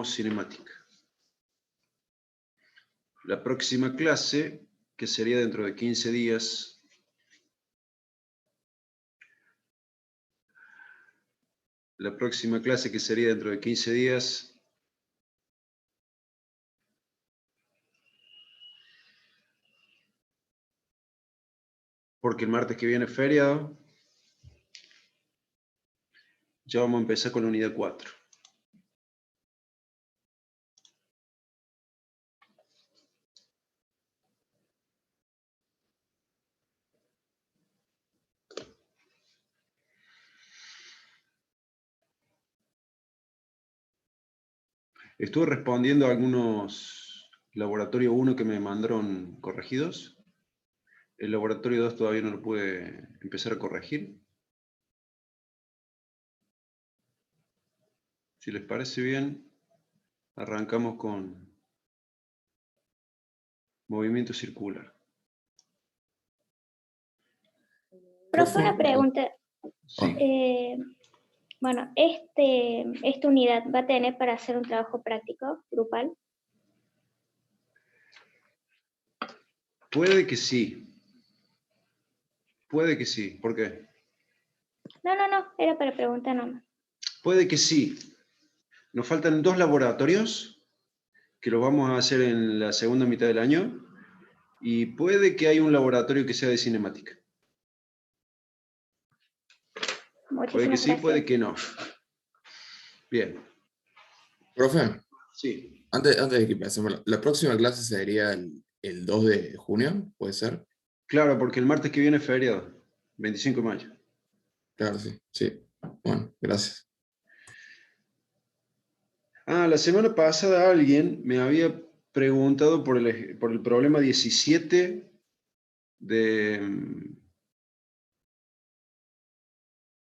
no cinemática. La próxima clase, que sería dentro de 15 días, porque el martes que viene es feriado, ya vamos a empezar con la unidad 4. Estuve respondiendo a algunos laboratorio 1 que me mandaron corregidos. El laboratorio 2 todavía no lo pude empezar a corregir. Si les parece bien, arrancamos con movimiento circular. Profe, una pregunta. Sí. Bueno, esta unidad va a tener para hacer un trabajo práctico, grupal. Puede que sí. Puede que sí. ¿Por qué? No, era para preguntar nomás. Puede que sí. Nos faltan 2 laboratorios que los vamos a hacer en la segunda mitad del año y puede que haya un laboratorio que sea de cinemática. Puede que sí, gracias. puede que no. Bien. Profe, Sí. antes de que empecemos, la próxima clase sería el 2 de junio, ¿puede ser? Claro, porque el martes que viene es feriado, 25 de mayo. Claro, sí, sí. Bueno, gracias. La semana pasada alguien me había preguntado por el problema 17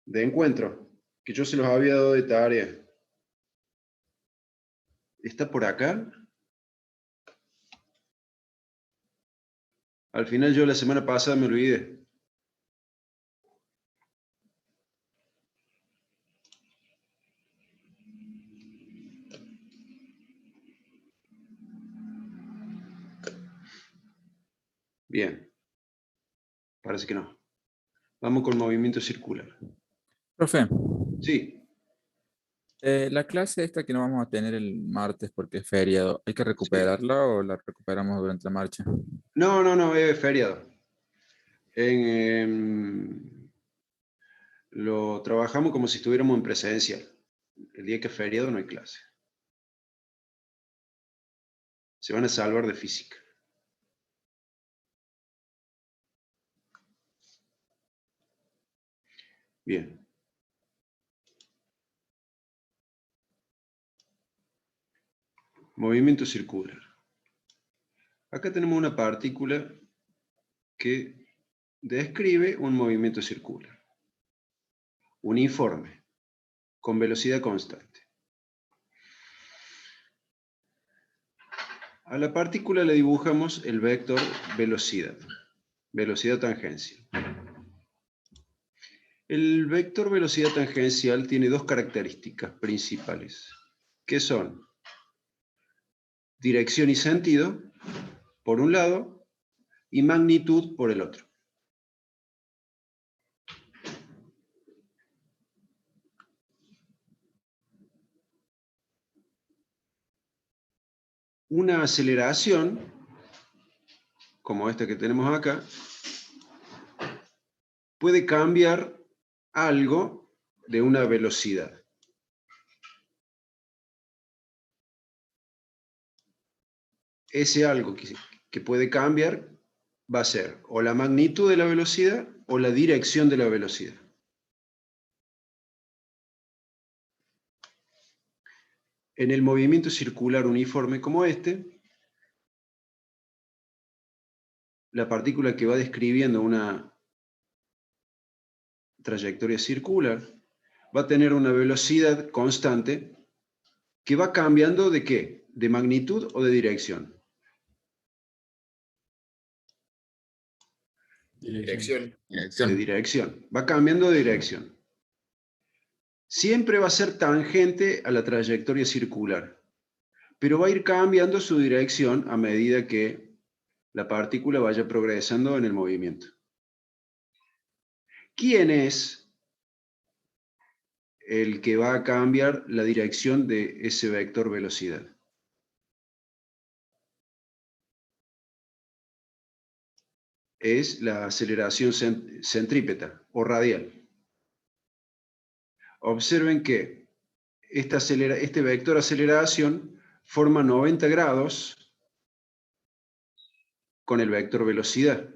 de encuentro, que yo se los había dado de tarea. ¿Está por acá? Al final yo la semana pasada me olvidé. Bien. Parece que no. Vamos con movimiento circular. Profe, Sí. la clase esta que no vamos a tener el martes porque es feriado, ¿hay que recuperarla o la recuperamos durante la marcha? No, es feriado. Lo trabajamos como si estuviéramos en presencial. El día que es feriado no hay clase. Se van a salvar de física. Bien. Movimiento circular. Acá tenemos una partícula que describe un movimiento circular. Uniforme, con velocidad constante. A la partícula le dibujamos el vector velocidad, velocidad tangencial. El vector velocidad tangencial tiene 2 características principales, que son dirección y sentido, por un lado, y magnitud por el otro. Una aceleración, como esta que tenemos acá, puede cambiar algo de una velocidad. Ese algo que puede cambiar va a ser o la magnitud de la velocidad o la dirección de la velocidad. En el movimiento circular uniforme como este, la partícula que va describiendo una trayectoria circular va a tener una velocidad constante que va cambiando ¿de qué? ¿De magnitud o de dirección? Dirección. De dirección. Va cambiando de dirección. Siempre va a ser tangente a la trayectoria circular. pero va a ir cambiando su dirección a medida que la partícula vaya progresando en el movimiento. ¿Quién es el que va a cambiar la dirección de ese vector velocidad? Es la aceleración centrípeta o radial. Observen que este vector aceleración forma 90 grados con el vector velocidad.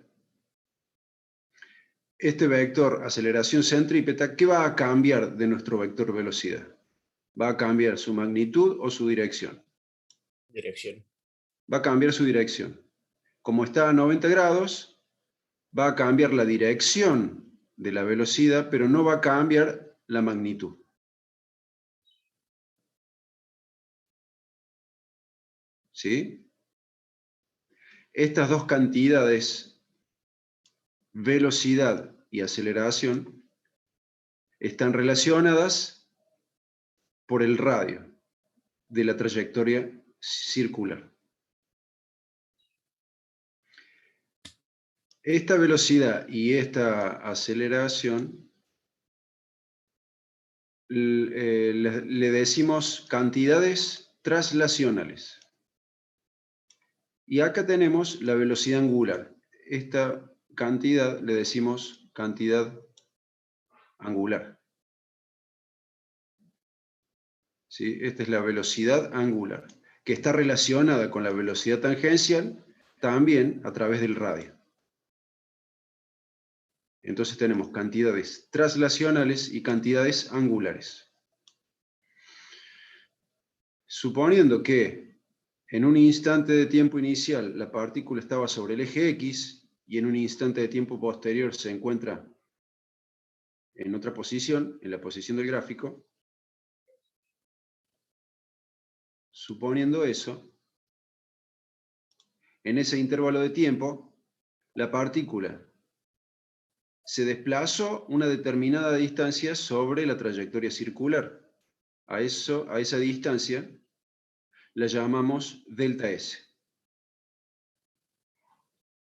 Este vector aceleración centrípeta, ¿qué va a cambiar de nuestro vector velocidad? ¿Va a cambiar su magnitud o su dirección? Dirección. Va a cambiar su dirección. Como está a 90 grados, va a cambiar la dirección de la velocidad, pero no va a cambiar la magnitud. ¿Sí? Estas dos cantidades, velocidad y aceleración, están relacionadas por el radio de la trayectoria circular. Esta velocidad y esta aceleración le decimos cantidades translacionales. Y acá tenemos la velocidad angular. Esta cantidad le decimos cantidad angular. ¿Sí? Esta es la velocidad angular, que está relacionada con la velocidad tangencial también a través del radio. Entonces tenemos cantidades translacionales y cantidades angulares. Suponiendo que en un instante de tiempo inicial la partícula estaba sobre el eje X y en un instante de tiempo posterior se encuentra en otra posición, en la posición del gráfico, suponiendo eso, en ese intervalo de tiempo, la partícula se desplazó una determinada distancia sobre la trayectoria circular. A esa distancia la llamamos delta S.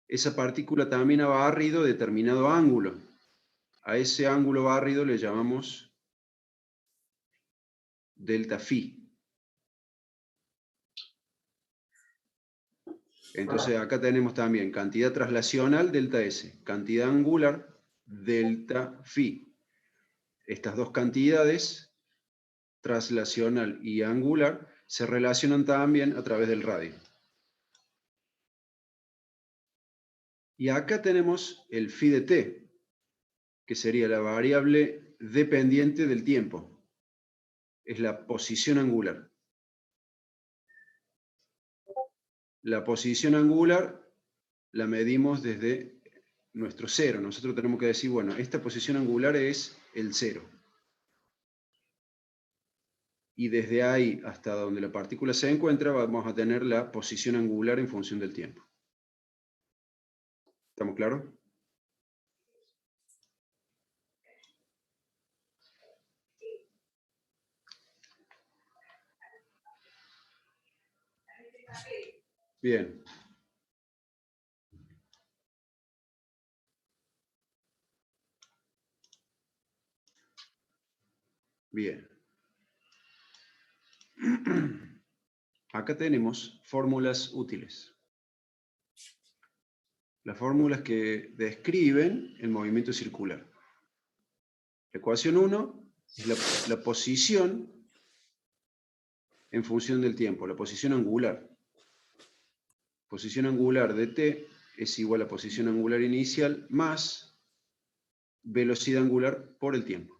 Esa partícula también ha barrido determinado ángulo. A ese ángulo barrido le llamamos delta phi. Entonces acá tenemos también cantidad translacional delta S, cantidad angular delta phi. Estas dos cantidades, translacional y angular, se relacionan también a través del radio. Y acá tenemos el phi de t, que sería la variable dependiente del tiempo. Es la posición angular. La posición angular la medimos desde nuestro cero. Nosotros tenemos que decir, bueno, esta posición angular es el cero. Y desde ahí hasta donde la partícula se encuentra, vamos a tener la posición angular en función del tiempo. ¿Estamos claros? Bien. Bien. Acá tenemos fórmulas útiles. Las fórmulas que describen el movimiento circular. La ecuación 1 es la posición en función del tiempo, la posición angular. Posición angular de t es igual a posición angular inicial más velocidad angular por el tiempo.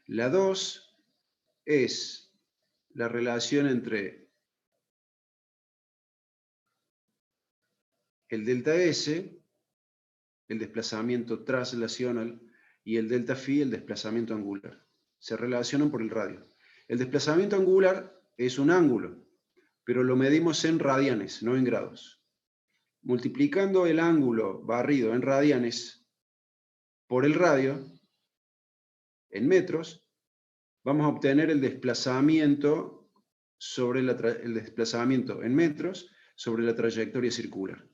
La 2 es la relación entre el delta S, el desplazamiento translacional, y el delta phi, el desplazamiento angular. Se relacionan por el radio. El desplazamiento angular es un ángulo, pero lo medimos en radianes, no en grados. multiplicando el ángulo barrido en radianes por el radio, en metros, vamos a obtener el desplazamiento en metros sobre la trayectoria circular.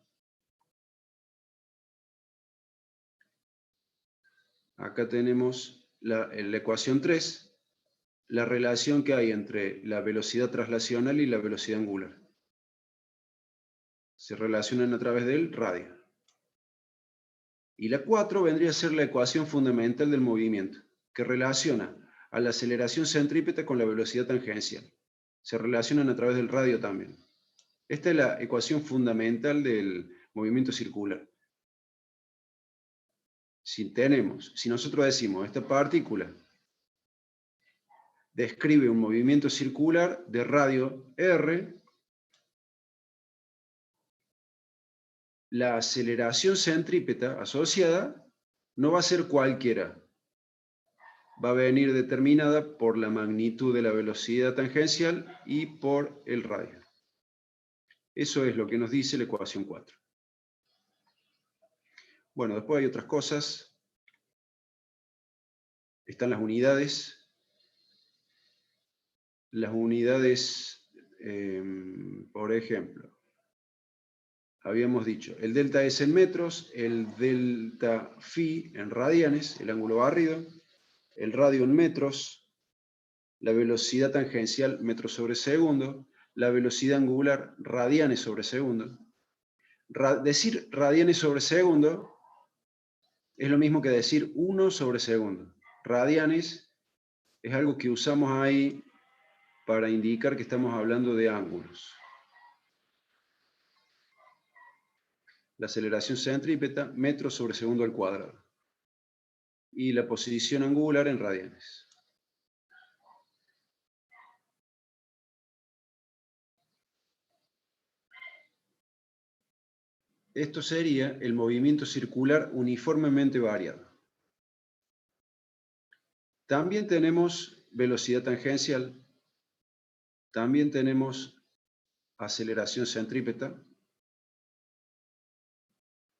Acá tenemos la ecuación 3, la relación que hay entre la velocidad traslacional y la velocidad angular. Se relacionan a través del radio. Y la 4 vendría a ser la ecuación fundamental del movimiento, que relaciona a la aceleración centrípeta con la velocidad tangencial. Se relacionan a través del radio también. Esta es la ecuación fundamental del movimiento circular. Si nosotros decimos, esta partícula describe un movimiento circular de radio R, la aceleración centrípeta asociada no va a ser cualquiera. Va a venir determinada por la magnitud de la velocidad tangencial y por el radio. Eso es lo que nos dice la ecuación 4. Bueno, después hay otras cosas. Están las unidades. Las unidades, por ejemplo, habíamos dicho, el delta S en metros, el delta phi en radianes, el ángulo barrido, el radio en metros, la velocidad tangencial metros sobre segundo, la velocidad angular radianes sobre segundo. Decir radianes sobre segundo es lo mismo que decir 1 sobre segundo. Radianes es algo que usamos ahí para indicar que estamos hablando de ángulos. La aceleración centrípeta, metros sobre segundo al cuadrado. Y la posición angular en radianes. Esto sería el movimiento circular uniformemente variado. También tenemos velocidad tangencial. También tenemos aceleración centrípeta.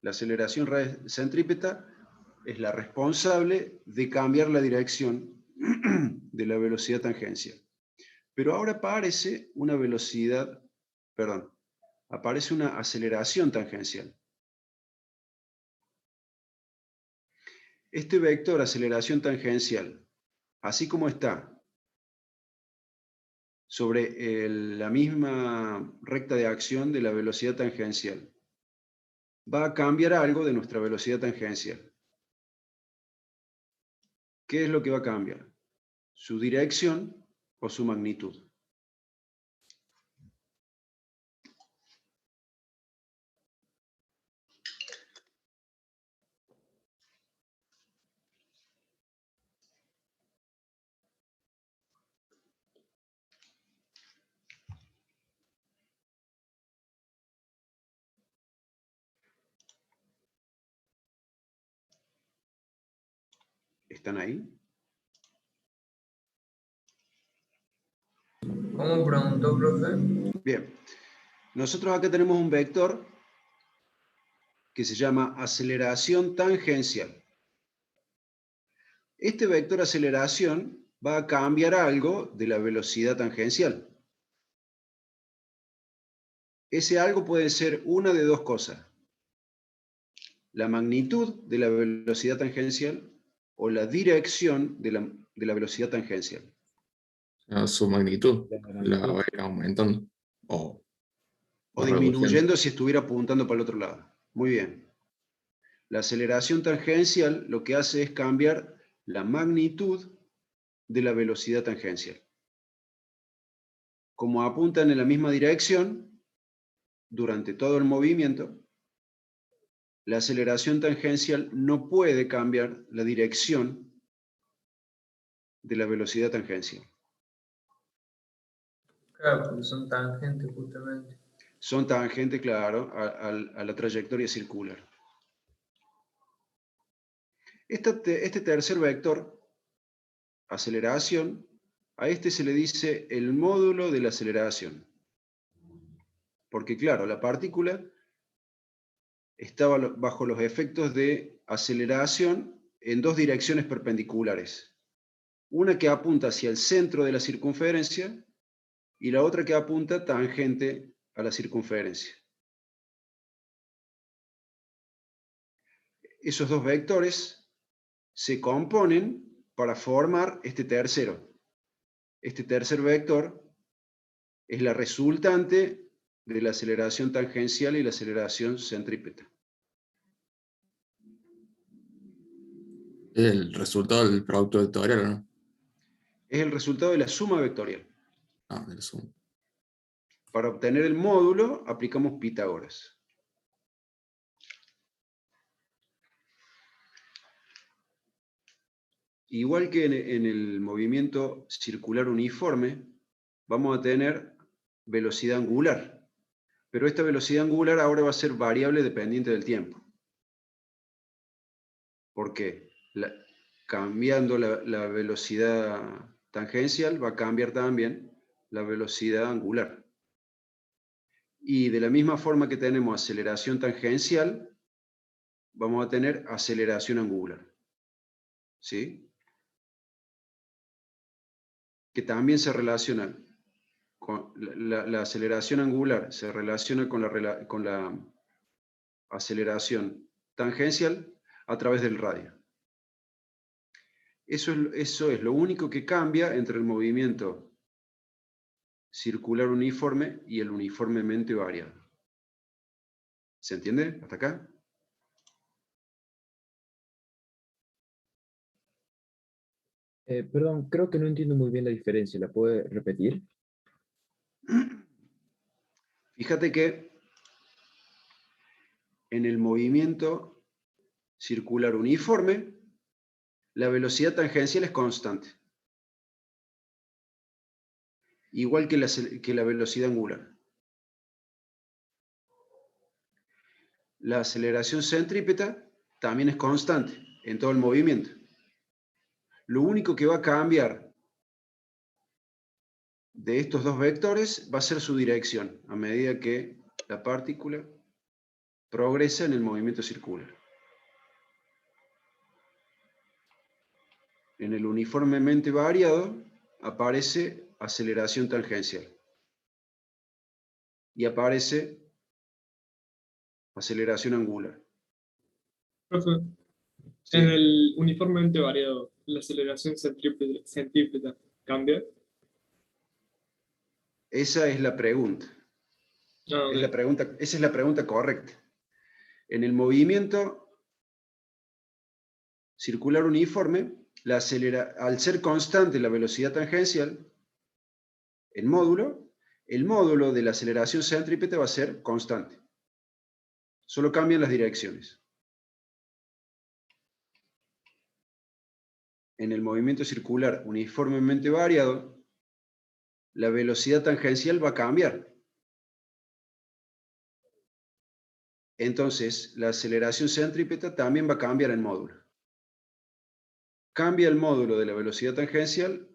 La aceleración centrípeta es la responsable de cambiar la dirección de la velocidad tangencial. Pero ahora aparece una aceleración tangencial. Este vector aceleración tangencial, así como está sobre la misma recta de acción de la velocidad tangencial, va a cambiar algo de nuestra velocidad tangencial. ¿Qué es lo que va a cambiar? Su dirección o su magnitud. ¿Están ahí? ¿Cómo preguntó, profe? Bien. Nosotros acá tenemos un vector que se llama aceleración tangencial. Este vector aceleración va a cambiar algo de la velocidad tangencial. Ese algo puede ser una de dos cosas. La magnitud de la velocidad tangencial o la dirección de la velocidad tangencial. Su magnitud la va a ir aumentando. O disminuyendo si estuviera apuntando para el otro lado. Muy bien. La aceleración tangencial lo que hace es cambiar la magnitud de la velocidad tangencial. Como apuntan en la misma dirección durante todo el movimiento, la aceleración tangencial no puede cambiar la dirección de la velocidad tangencial. Claro, porque son tangentes justamente. Son tangentes, claro, a la trayectoria circular. Este tercer vector, aceleración, a este se le dice el módulo de la aceleración. Porque claro, la partícula está bajo los efectos de aceleración en dos direcciones perpendiculares. Una que apunta hacia el centro de la circunferencia y la otra que apunta tangente a la circunferencia. Esos dos vectores se componen para formar este tercero. Este tercer vector es la resultante de la aceleración tangencial y la aceleración centrípeta. El resultado del producto vectorial, ¿o no? Es el resultado de la suma vectorial. Ah, de la suma. Para obtener el módulo, aplicamos Pitágoras. Igual que en el movimiento circular uniforme, vamos a tener velocidad angular. Pero esta velocidad angular ahora va a ser variable dependiente del tiempo. ¿Por qué? Cambiando la velocidad tangencial, va a cambiar también la velocidad angular. Y de la misma forma que tenemos aceleración tangencial, vamos a tener aceleración angular. ¿Sí? Que también se relaciona con la aceleración angular, se relaciona con la aceleración tangencial a través del radio. Eso es lo único que cambia entre el movimiento circular uniforme y el uniformemente variado. ¿Se entiende hasta acá? Perdón, creo que no entiendo muy bien la diferencia. ¿La puede repetir? Fíjate que en el movimiento circular uniforme, la velocidad tangencial es constante. Igual que la velocidad angular. La aceleración centrípeta también es constante en todo el movimiento. Lo único que va a cambiar de estos dos vectores va a ser su dirección, a medida que la partícula progresa en el movimiento circular. En el uniformemente variado aparece aceleración tangencial. Y aparece aceleración angular. Profe, ¿Sí? en el uniformemente variado, la aceleración centrípeta cambia. Esa es la pregunta. Ah, ok. Esa es la pregunta correcta. En el movimiento circular uniforme, al ser constante la velocidad tangencial, el módulo de la aceleración centrípeta va a ser constante. Solo cambian las direcciones. En el movimiento circular uniformemente variado, la velocidad tangencial va a cambiar. Entonces, la aceleración centrípeta también va a cambiar el módulo. Cambia el módulo de la velocidad tangencial,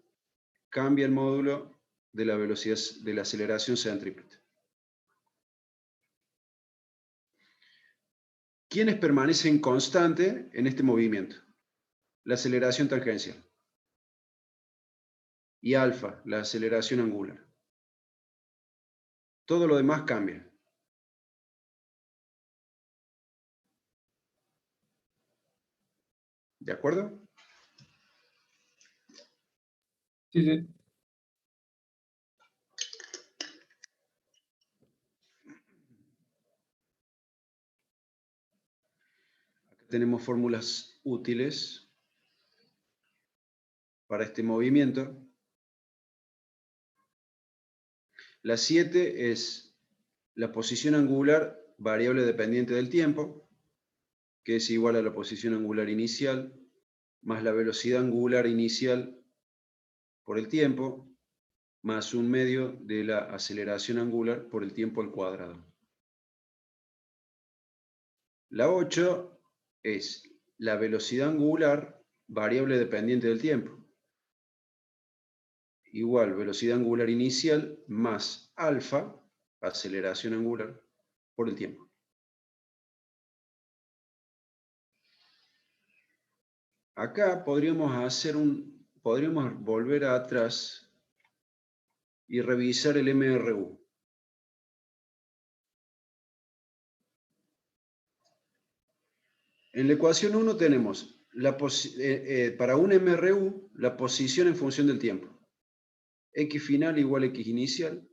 cambia el módulo de la velocidad de la aceleración centrípeta. ¿Quiénes permanecen constante en este movimiento? La aceleración tangencial. Y alfa, la aceleración angular. Todo lo demás cambia. ¿De acuerdo? Sí, sí. Acá tenemos fórmulas útiles para este movimiento. La 7 es la posición angular variable dependiente del tiempo, que es igual a la posición angular inicial, más la velocidad angular inicial por el tiempo, más un medio de la aceleración angular por el tiempo al cuadrado. La 8 es la velocidad angular variable dependiente del tiempo, igual velocidad angular inicial más alfa, aceleración angular, por el tiempo. Acá podríamos volver atrás y revisar el MRU. En la ecuación 1 tenemos para un MRU la posición en función del tiempo. X final igual a X inicial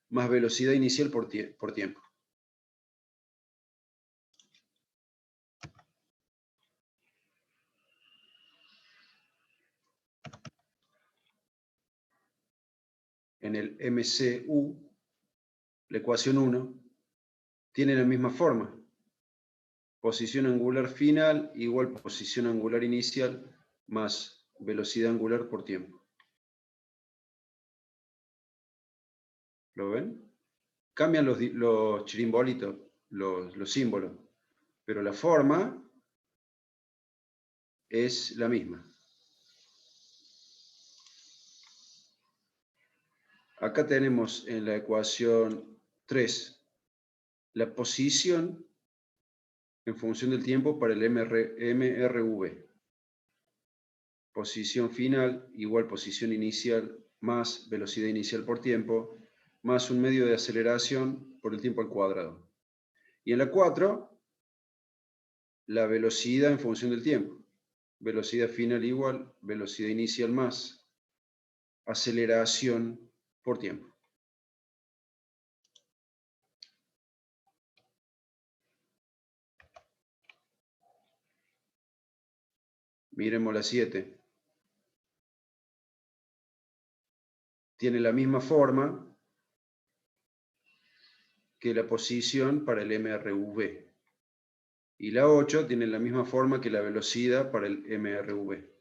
más velocidad inicial por tiempo. En el MCU, la ecuación 1, tiene la misma forma. Posición angular final igual posición angular inicial más velocidad angular por tiempo. ¿Lo ven? Cambian los chirimbolitos, los símbolos, pero la forma es la misma. Acá tenemos en la ecuación 3 la posición en función del tiempo para el MRV. Posición final igual posición inicial más velocidad inicial por tiempo, más un medio de aceleración por el tiempo al cuadrado. Y en la 4, la velocidad en función del tiempo. Velocidad final igual velocidad inicial más aceleración por tiempo. Miremos la 7. Tiene la misma forma que la posición para el MRV. Y la 8 tiene la misma forma que la velocidad para el MRV.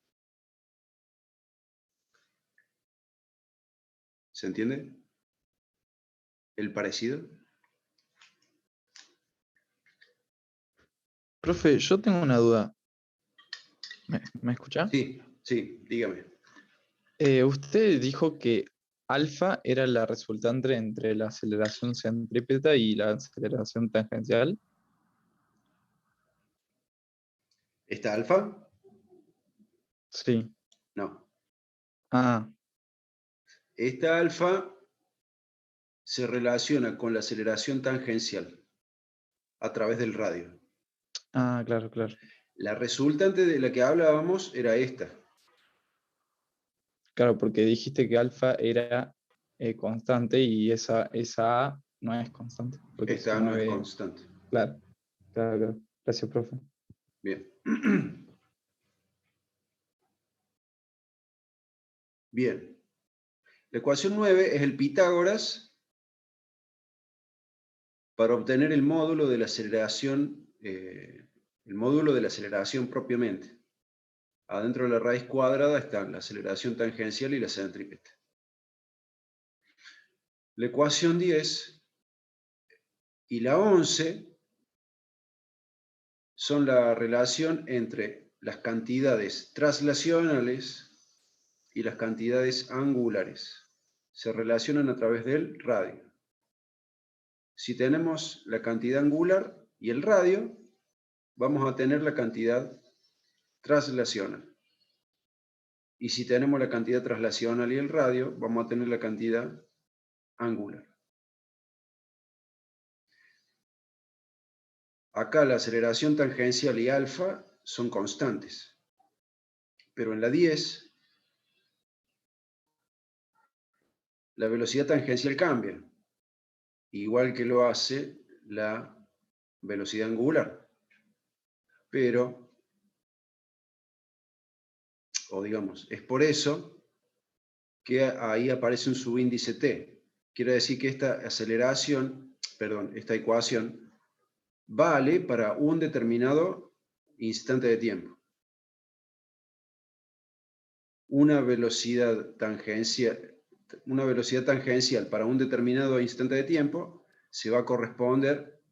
¿Se entiende? ¿El parecido? Profe, yo tengo una duda. ¿Me escucha? Sí, dígame. Usted dijo que alfa era la resultante entre la aceleración centrípeta y la aceleración tangencial. ¿Esta alfa? Sí. No. Ah, Esta alfa se relaciona con la aceleración tangencial a través del radio. claro, claro. La resultante de la que hablábamos era esta. Claro, porque dijiste que alfa era constante y esa A no es constante. Porque Esta se no es mueve. constante. Claro, claro, claro. Gracias, profe. Bien. Bien. La ecuación 9 es el Pitágoras para obtener el módulo de la aceleración, propiamente. Adentro de la raíz cuadrada están la aceleración tangencial y la centrípeta. La ecuación 10 y la 11 son la relación entre las cantidades traslacionales y las cantidades angulares. Se relacionan a través del radio. Si tenemos la cantidad angular y el radio, vamos a tener la cantidad traslacional. Y si tenemos la cantidad traslacional y el radio, vamos a tener la cantidad angular. Acá la aceleración tangencial y alfa son constantes. Pero en la 10, la velocidad tangencial cambia, igual que lo hace la velocidad angular. Pero, es por eso que ahí aparece un subíndice t. Quiere decir que esta ecuación vale para un determinado instante de tiempo. Una velocidad tangencial para un determinado instante de tiempo se va a corresponder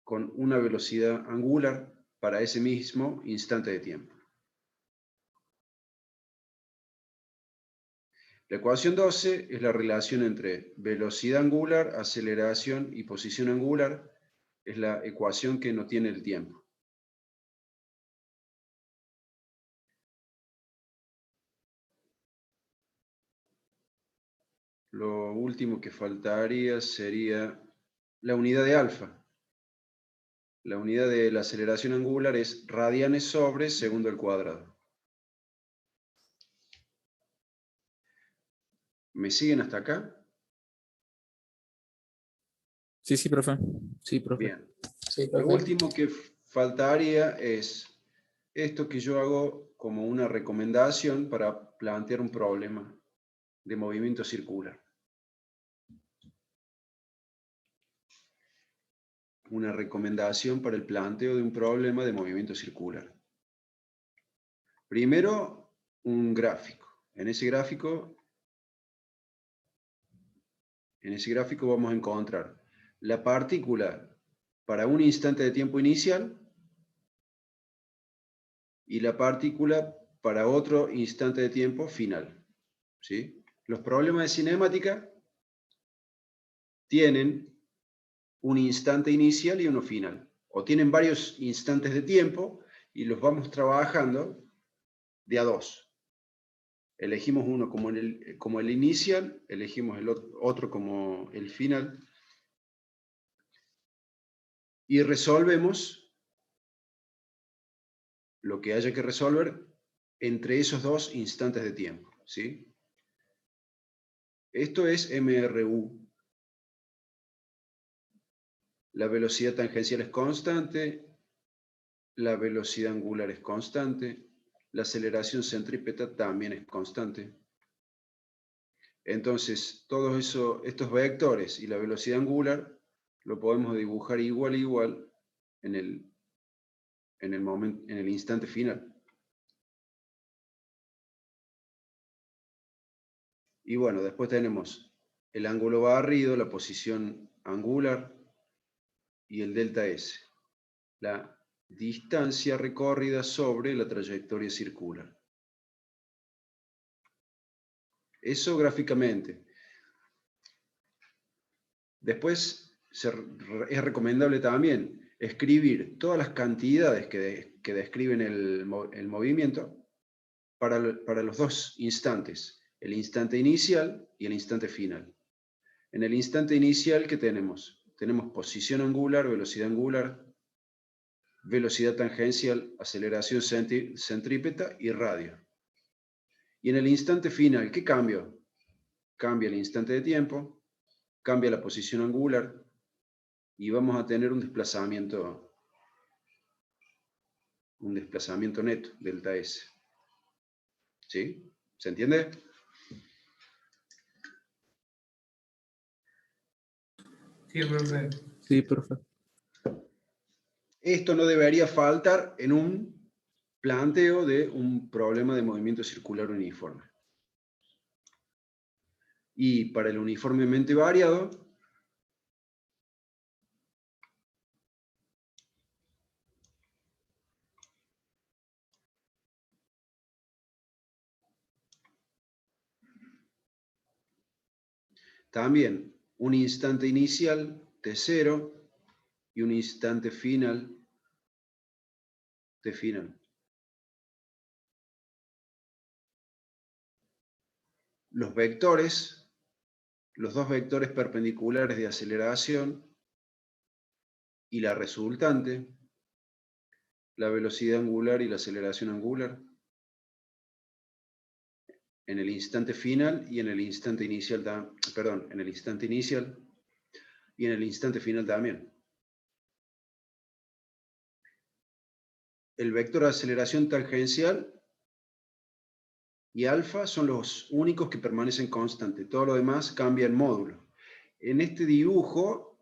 con una velocidad angular para ese mismo instante de tiempo. La ecuación 12 es la relación entre velocidad angular, aceleración y posición angular. Es la ecuación que no tiene el tiempo. lo último que faltaría sería la unidad de alfa. La unidad de la aceleración angular es radianes sobre segundo al cuadrado. ¿Me siguen hasta acá? Sí, profe. Sí, profe. Bien. Sí, Lo profe. último que faltaría es esto que yo hago como una recomendación para plantear un problema de movimiento circular. Una recomendación para el planteo de un problema de movimiento circular. Primero, un gráfico. En ese gráfico vamos a encontrar la partícula para un instante de tiempo inicial y la partícula para otro instante de tiempo final. ¿Sí? Los problemas de cinemática tienen un instante inicial y uno final. O tienen varios instantes de tiempo y los vamos trabajando de a dos. Elegimos uno como el inicial, elegimos el otro como el final y resolvemos lo que haya que resolver entre esos dos instantes de tiempo, ¿sí? Esto es MRU. La velocidad tangencial es constante, la velocidad angular es constante, la aceleración centrípeta también es constante. Entonces, todos estos vectores y la velocidad angular lo podemos dibujar igual a igual en el instante final. Y bueno, después tenemos el ángulo barrido, la posición angular y el delta S, la distancia recorrida sobre la trayectoria circular. Eso gráficamente. Después es recomendable también escribir todas las cantidades que describen el movimiento para los dos instantes, el instante inicial y el instante final. En el instante inicial, ¿qué tenemos? Tenemos posición angular, velocidad tangencial, aceleración centrípeta y radio. Y en el instante final, ¿qué cambia? Cambia el instante de tiempo, cambia la posición angular y vamos a tener un desplazamiento neto, delta S. ¿Sí? ¿Se entiende? Sí, profe. Sí, profe. Esto no debería faltar en un planteo de un problema de movimiento circular uniforme. Y para el uniformemente variado, también un instante inicial T0 y un instante final T final. Los vectores, los dos vectores perpendiculares de aceleración y la resultante, la velocidad angular y la aceleración angular, en el instante final y en el instante inicial, en el instante inicial y en el instante final también. El vector de aceleración tangencial y alfa son los únicos que permanecen constantes. Todo lo demás cambia en módulo. En este dibujo,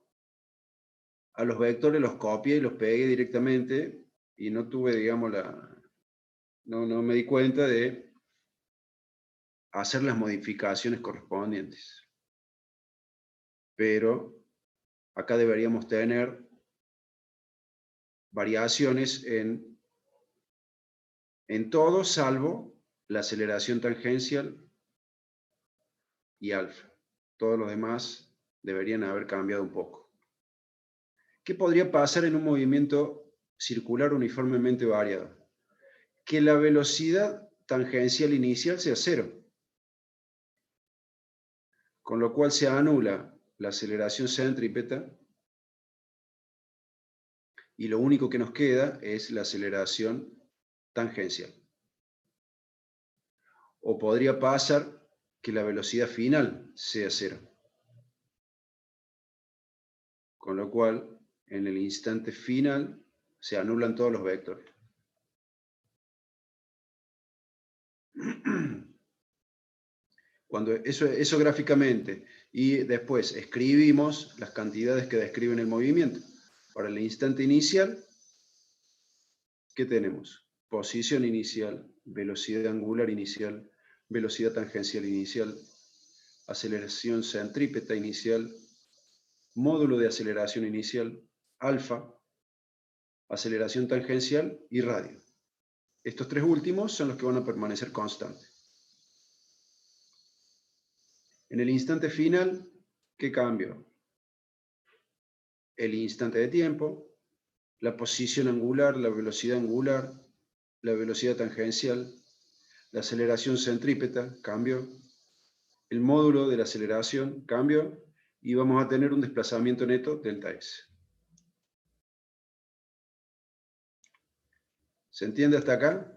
a los vectores los copié y los pegué directamente y no tuve, digamos, no me di cuenta de hacer las modificaciones correspondientes. Pero acá deberíamos tener variaciones en todo salvo la aceleración tangencial y alfa. Todos los demás deberían haber cambiado un poco. ¿Qué podría pasar en un movimiento circular uniformemente variado? Que la velocidad tangencial inicial sea cero. con lo cual se anula la aceleración centrípeta y lo único que nos queda es la aceleración tangencial. O podría pasar que la velocidad final sea 0. Con lo cual, en el instante final, se anulan todos los vectores. Cuando eso gráficamente, y después escribimos las cantidades que describen el movimiento. Para el instante inicial, ¿qué tenemos? Posición inicial, velocidad angular inicial, velocidad tangencial inicial, aceleración centrípeta inicial, módulo de aceleración inicial, alfa, aceleración tangencial y radio. Estos tres últimos son los que van a permanecer constantes. En el instante final, ¿qué cambio? El instante de tiempo, la posición angular, la velocidad tangencial, la aceleración centrípeta, cambio, el módulo de la aceleración, cambio, y vamos a tener un desplazamiento neto delta S. ¿Se entiende hasta acá?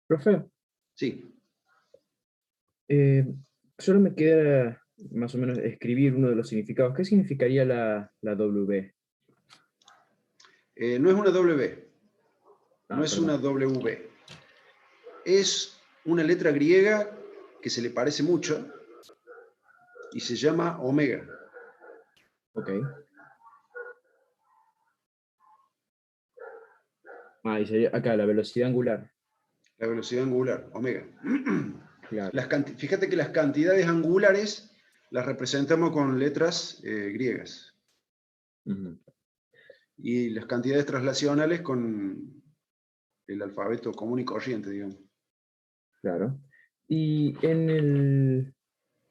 Profe, Sí. solo me queda más o menos escribir uno de los significados. ¿Qué significaría la W? No es una W, no es perdón. una W. Es una letra griega que se le parece mucho y se llama omega. Ok. Y sería acá la velocidad angular. La velocidad angular, omega. Claro. Fíjate que las cantidades angulares las representamos con letras griegas. Ujú. Y las cantidades translacionales con el alfabeto común y corriente, digamos. Claro. Y en el,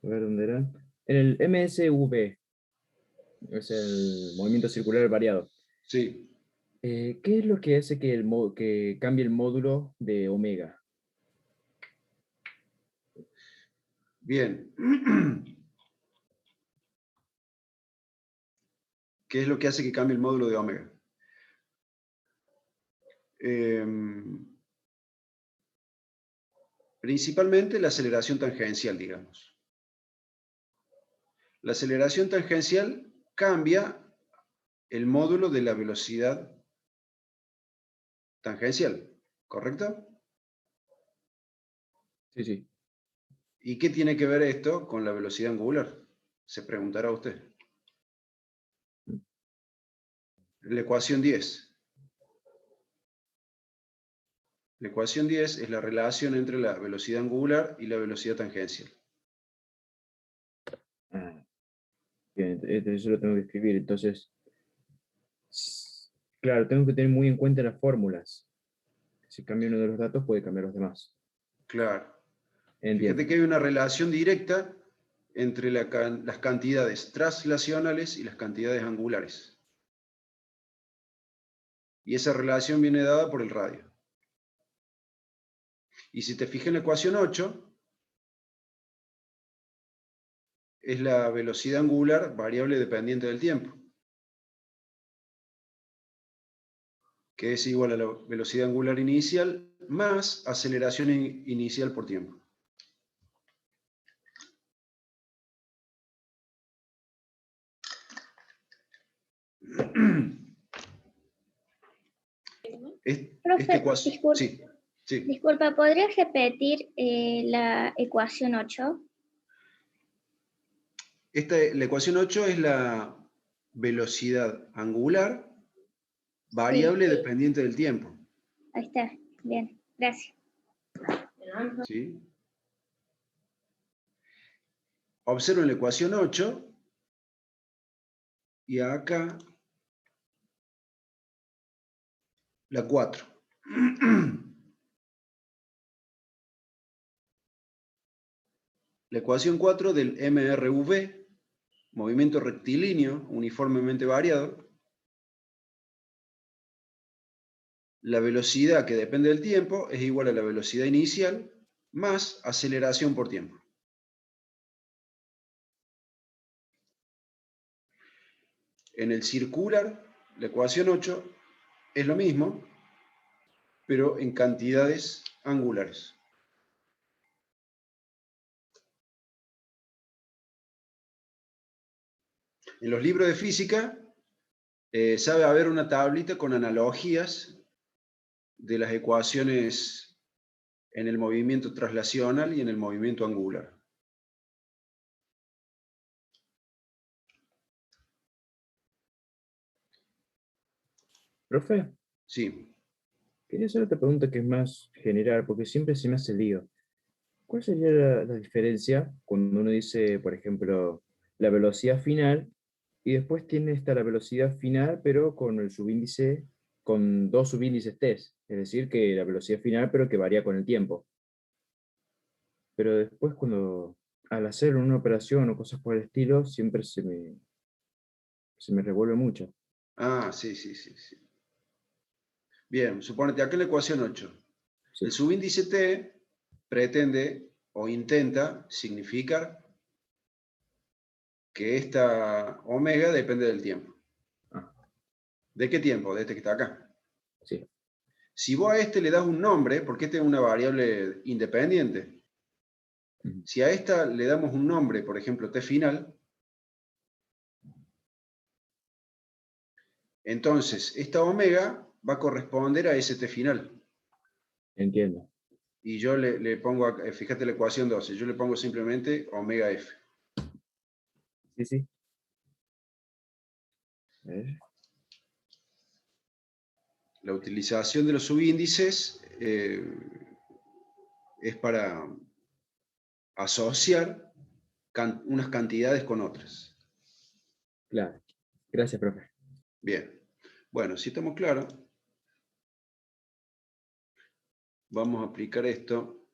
a ver dónde era, en el MSV, es el movimiento circular variado. Sí. ¿Qué es lo que hace que cambie el módulo de omega? Bien. ¿Qué es lo que hace que cambie el módulo de omega? Principalmente la aceleración tangencial, digamos. La aceleración tangencial cambia el módulo de la velocidad tangencial, ¿correcto? Sí, sí. ¿Y qué tiene que ver esto con la velocidad angular? Se preguntará usted. La ecuación 10. La ecuación 10 es la relación entre la velocidad angular y la velocidad tangencial. Bien, eso lo tengo que escribir. Entonces, claro, tengo que tener muy en cuenta las fórmulas. Si cambia uno de los datos, puede cambiar los demás. Claro. Entiendo. Fíjate que hay una relación directa entre las cantidades translacionales y las cantidades angulares. Y esa relación viene dada por el radio. Y si te fijas en la ecuación 8, es la velocidad angular variable dependiente del tiempo, que es igual a la velocidad angular inicial más aceleración inicial por tiempo. Profe, ecuación, disculpa, sí, sí. disculpa, ¿podrías repetir la ecuación 8? La ecuación 8 es la velocidad angular variable Sí. dependiente del tiempo. Ahí está, bien, gracias. ¿Sí? Observen la ecuación 8 y acá la 4. La ecuación 4 del MRV, movimiento rectilíneo uniformemente variado, la velocidad que depende del tiempo es igual a la velocidad inicial más aceleración por tiempo. En el circular, la ecuación 8 es lo mismo, pero en cantidades angulares. En los libros de física sabe haber una tablita con analogías de las ecuaciones en el movimiento traslacional y en el movimiento angular. Profe, Sí. quería hacer otra pregunta que es más general, porque siempre se me hace lío. ¿Cuál sería la diferencia cuando uno dice, por ejemplo, la velocidad final y después tiene la velocidad final, pero con el subíndice, con dos subíndices t? Es decir, que la velocidad final, pero que varía con el tiempo. Pero después al hacer una operación o cosas por el estilo, siempre se me revuelve mucho. Ah, sí. Bien, suponete acá en la ecuación 8. Sí. El subíndice t pretende o intenta significar que esta omega depende del tiempo. Ah. ¿De qué tiempo? De este que está acá. Sí. Si vos a este le das un nombre, porque este es una variable independiente, Ujú. si a esta le damos un nombre, por ejemplo, t final, entonces esta omega va a corresponder a ese t final. Entiendo. Y yo le pongo, fíjate la ecuación 12, yo le pongo simplemente omega f. Sí. A ver. La utilización de los subíndices es para asociar unas cantidades con otras. Claro. Gracias, profe. Bien. Bueno, si estamos claros, vamos a aplicar esto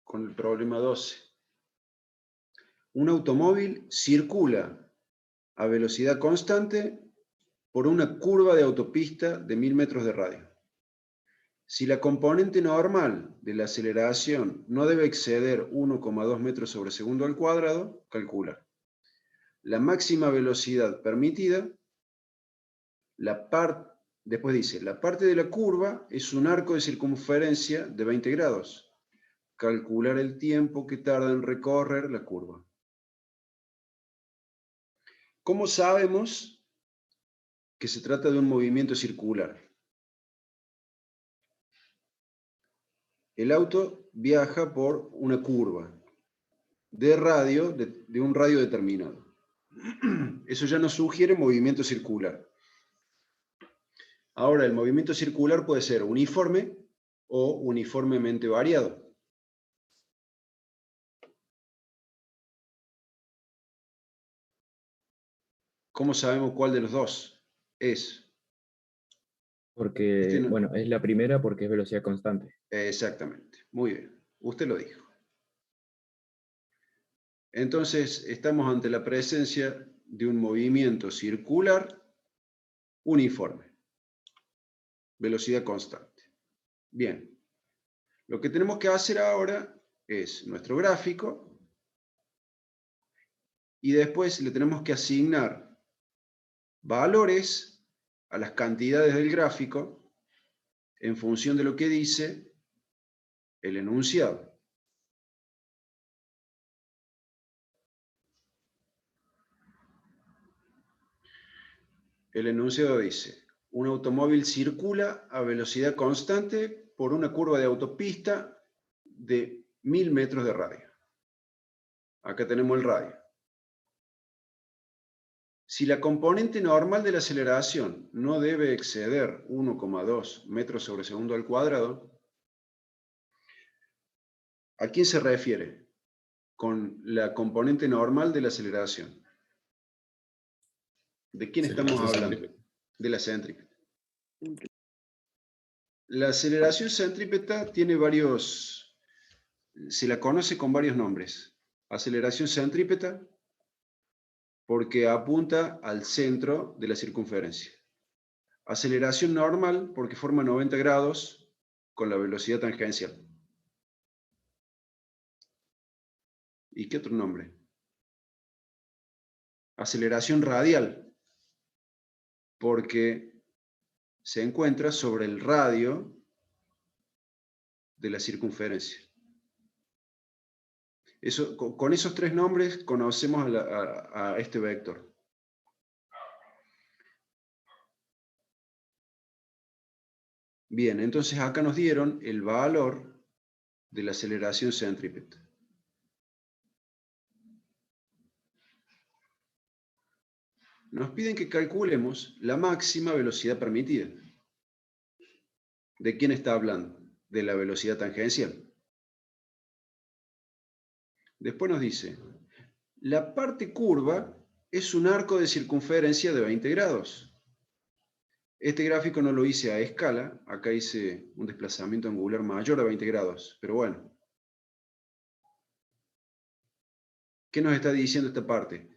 con el problema 12. Un automóvil circula a velocidad constante por una curva de autopista de 1000 metros de radio. Si la componente normal de la aceleración no debe exceder 1,2 metros sobre segundo al cuadrado, calcula. La máxima velocidad permitida, después dice, la parte de la curva es un arco de circunferencia de 20 grados. Calcular el tiempo que tarda en recorrer la curva. ¿Cómo sabemos que se trata de un movimiento circular? El auto viaja por una curva de un radio determinado. Eso ya nos sugiere movimiento circular. Ahora, el movimiento circular puede ser uniforme o uniformemente variado. ¿Cómo sabemos cuál de los dos es? Porque, bueno, es la primera porque es velocidad constante. Exactamente. Muy bien. Usted lo dijo. Entonces, estamos ante la presencia de un movimiento circular uniforme. Velocidad constante. Bien. Lo que tenemos que hacer ahora es nuestro gráfico y después le tenemos que asignar valores a las cantidades del gráfico en función de lo que dice el enunciado. El enunciado dice, un automóvil circula a velocidad constante por una curva de autopista de 1000 metros de radio. Acá tenemos el radio. Si la componente normal de la aceleración no debe exceder 1,2 metros sobre segundo al cuadrado, ¿a quién se refiere con la componente normal de la aceleración? ¿De quién estamos hablando? De la centrípeta. La aceleración centrípeta tiene se la conoce con varios nombres. Aceleración centrípeta, porque apunta al centro de la circunferencia. Aceleración normal, porque forma 90 grados con la velocidad tangencial. ¿Y qué otro nombre? Aceleración radial, porque se encuentra sobre el radio de la circunferencia. Con esos tres nombres conocemos a este vector. Bien, entonces acá nos dieron el valor de la aceleración centrípeta. Nos piden que calculemos la máxima velocidad permitida. ¿De quién está hablando? De la velocidad tangencial. Después nos dice, la parte curva es un arco de circunferencia de 20 grados. Este gráfico no lo hice a escala, acá hice un desplazamiento angular mayor a 20 grados, pero bueno. ¿Qué nos está diciendo esta parte?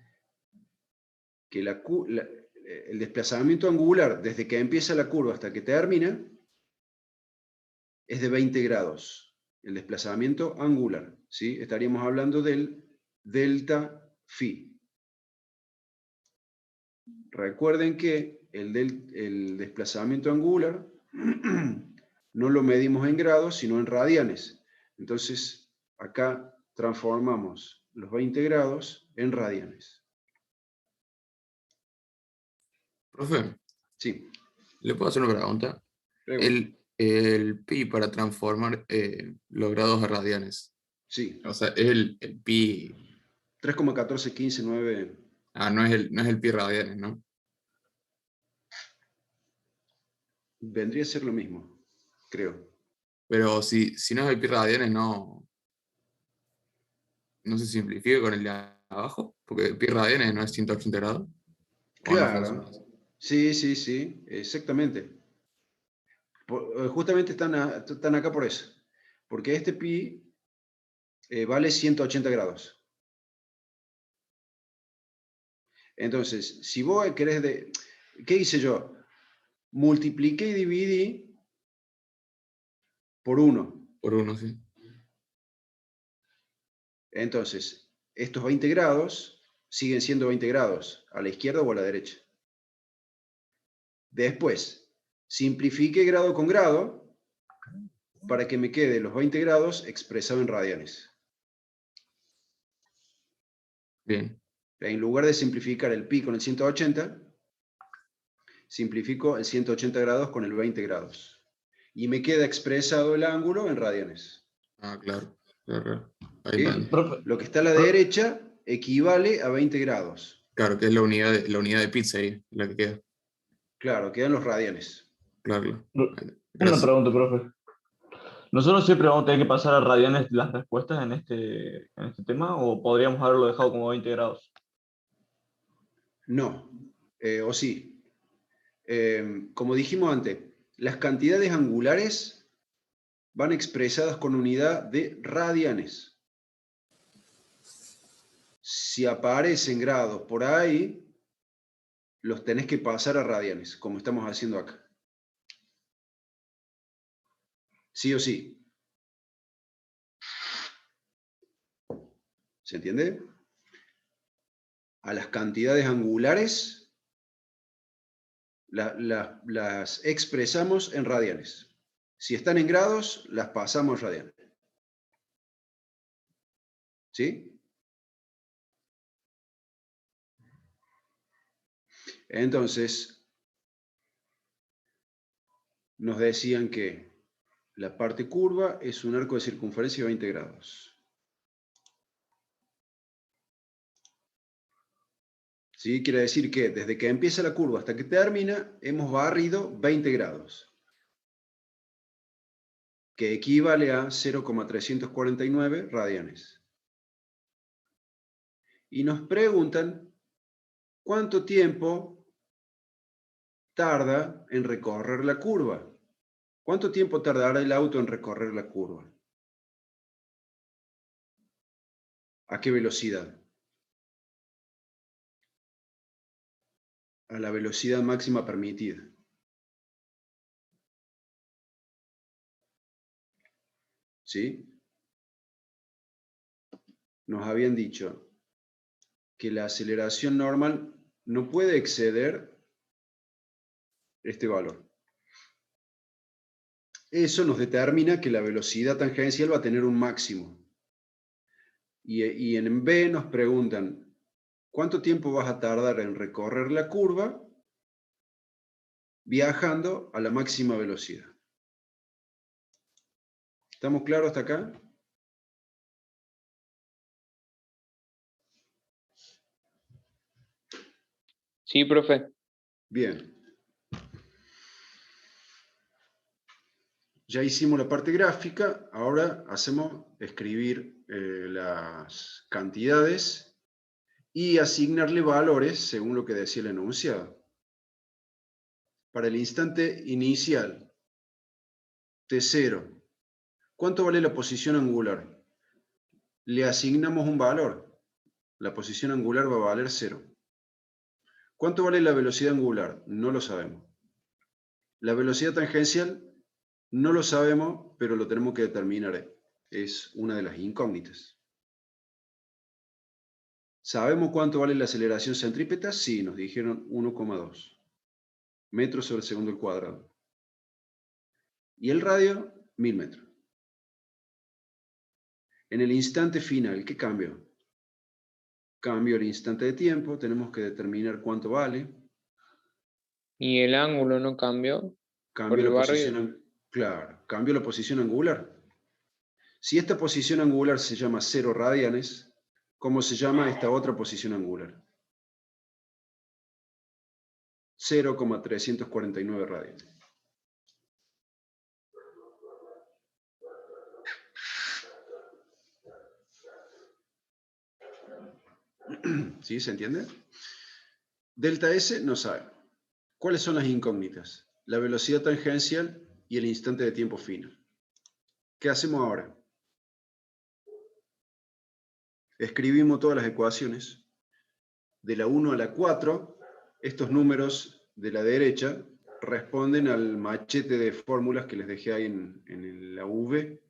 Que el desplazamiento angular desde que empieza la curva hasta que termina es de 20 grados. El desplazamiento angular, ¿sí? Estaríamos hablando del delta phi. Recuerden que el desplazamiento angular no lo medimos en grados, sino en radianes. Entonces, acá transformamos los 20 grados en radianes. Profe, Sí. ¿le puedo hacer una pregunta? Pregunta. El pi para transformar los grados a radianes. Sí. O sea, es el pi. 3,14159. No es el pi radianes, ¿no? Vendría a ser lo mismo, creo. Pero si no es el pi radianes, no se simplifica con el de abajo, porque el pi radianes no es 180 grados. ¿O no funciona Claro. así? Sí, exactamente. Justamente están acá por eso. Porque este pi vale 180 grados. Entonces, si vos querés ¿qué hice yo? Multipliqué y dividí por 1. Por uno, sí. Entonces, estos 20 grados siguen siendo 20 grados, a la izquierda o a la derecha. Después, simplifique grado con grado para que me quede los 20 grados expresado en radianes. Bien. En lugar de simplificar el pi con el 180, simplifico el 180 grados con el 20 grados. Y me queda expresado el ángulo en radianes. Claro. Ahí ¿Sí? entendí. Profe, Lo que está a la derecha equivale a 20 grados. Claro, que es la unidad de pizza ahí, la que queda. Claro, quedan los radianes. Claro. una Gracias. pregunta, profe. ¿Nosotros siempre vamos a tener que pasar a radianes las respuestas en este tema o podríamos haberlo dejado como 20 grados? No, o sí. Como dijimos antes, las cantidades angulares van expresadas con unidad de radianes. Si aparecen grados por ahí, los tenés que pasar a radianes, como estamos haciendo acá. Sí o sí. ¿Se entiende? A las cantidades angulares las expresamos en radianes. Si están en grados, las pasamos a radianes. ¿Sí? Entonces, nos decían que la parte curva es un arco de circunferencia de 20 grados. ¿Sí? Quiere decir que desde que empieza la curva hasta que termina, hemos barrido 20 grados, que equivale a 0,349 radianes. Y nos preguntan cuánto tiempo tarda en recorrer la curva. ¿Cuánto tiempo tardará el auto en recorrer la curva? ¿A qué velocidad? a la velocidad máxima permitida. ¿Sí? Nos habían dicho que la aceleración normal no puede exceder este valor. Eso nos determina que la velocidad tangencial va a tener un máximo. Y en B nos preguntan, ¿cuánto tiempo vas a tardar en recorrer la curva viajando a la máxima velocidad? ¿Estamos claros hasta acá? Sí, profe. Bien. Ya hicimos la parte gráfica, ahora hacemos escribir las cantidades y asignarle valores según lo que decía el enunciado. Para el instante inicial, T0, ¿cuánto vale la posición angular? Le asignamos un valor. La posición angular va a valer 0. ¿Cuánto vale la velocidad angular? No lo sabemos. La velocidad tangencial no lo sabemos, pero lo tenemos que determinar. Es una de las incógnitas. ¿Sabemos cuánto vale la aceleración centrípeta? Sí, nos dijeron 1,2 metros sobre segundo al cuadrado. Y el radio, 1000 metros. En el instante final, ¿qué cambió? Cambio el instante de tiempo, tenemos que determinar cuánto vale. Y el ángulo no cambió. Cambio la posición, claro, cambio la posición angular. Si esta posición angular se llama 0 radianes, ¿cómo se llama esta otra posición angular? 0,349 radianes. ¿Sí? ¿Se entiende? Delta S no sabe. ¿Cuáles son las incógnitas? La velocidad tangencial y el instante de tiempo final. ¿Qué hacemos ahora? Escribimos todas las ecuaciones. De la 1 a la 4, estos números de la derecha responden al machete de fórmulas que les dejé ahí en la V.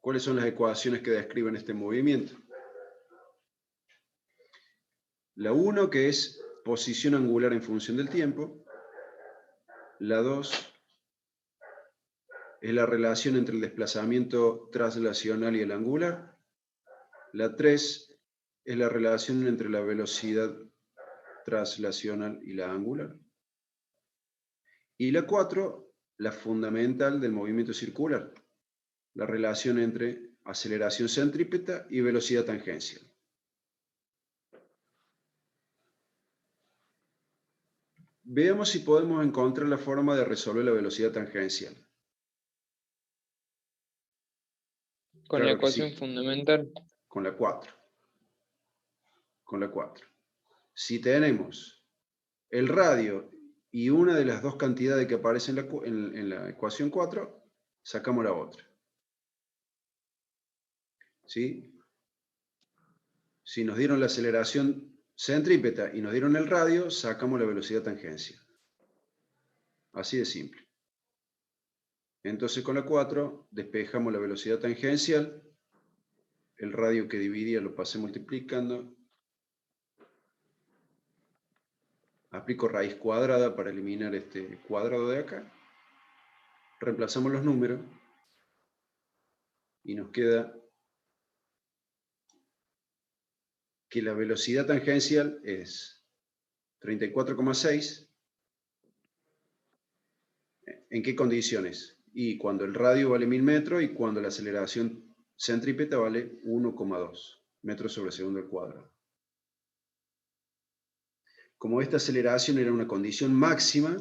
¿Cuáles son las ecuaciones que describen este movimiento? La 1, que es posición angular en función del tiempo. La 2 es la relación entre el desplazamiento traslacional y el angular. La 3 es la relación entre la velocidad traslacional y la angular. Y la 4, la fundamental del movimiento circular, la relación entre aceleración centrípeta y velocidad tangencial. Veamos si podemos encontrar la forma de resolver la velocidad tangencial. Con Claro la que ecuación sí. fundamental. Con la 4. Con la 4. Si tenemos el radio y una de las dos cantidades que aparecen en la ecuación 4, sacamos la otra. ¿Sí? Si nos dieron la aceleración centrípeta y nos dieron el radio, sacamos la velocidad tangencial. Así de simple. Entonces con la 4 despejamos la velocidad tangencial, el radio que dividía lo pasé multiplicando, aplico raíz cuadrada para eliminar este cuadrado de acá, reemplazamos los números y nos queda que la velocidad tangencial es 34,6. ¿En qué condiciones? Y cuando el radio vale 1000 metros y cuando la aceleración centrípeta vale 1,2 metros sobre segundo al cuadrado. Como esta aceleración era una condición máxima,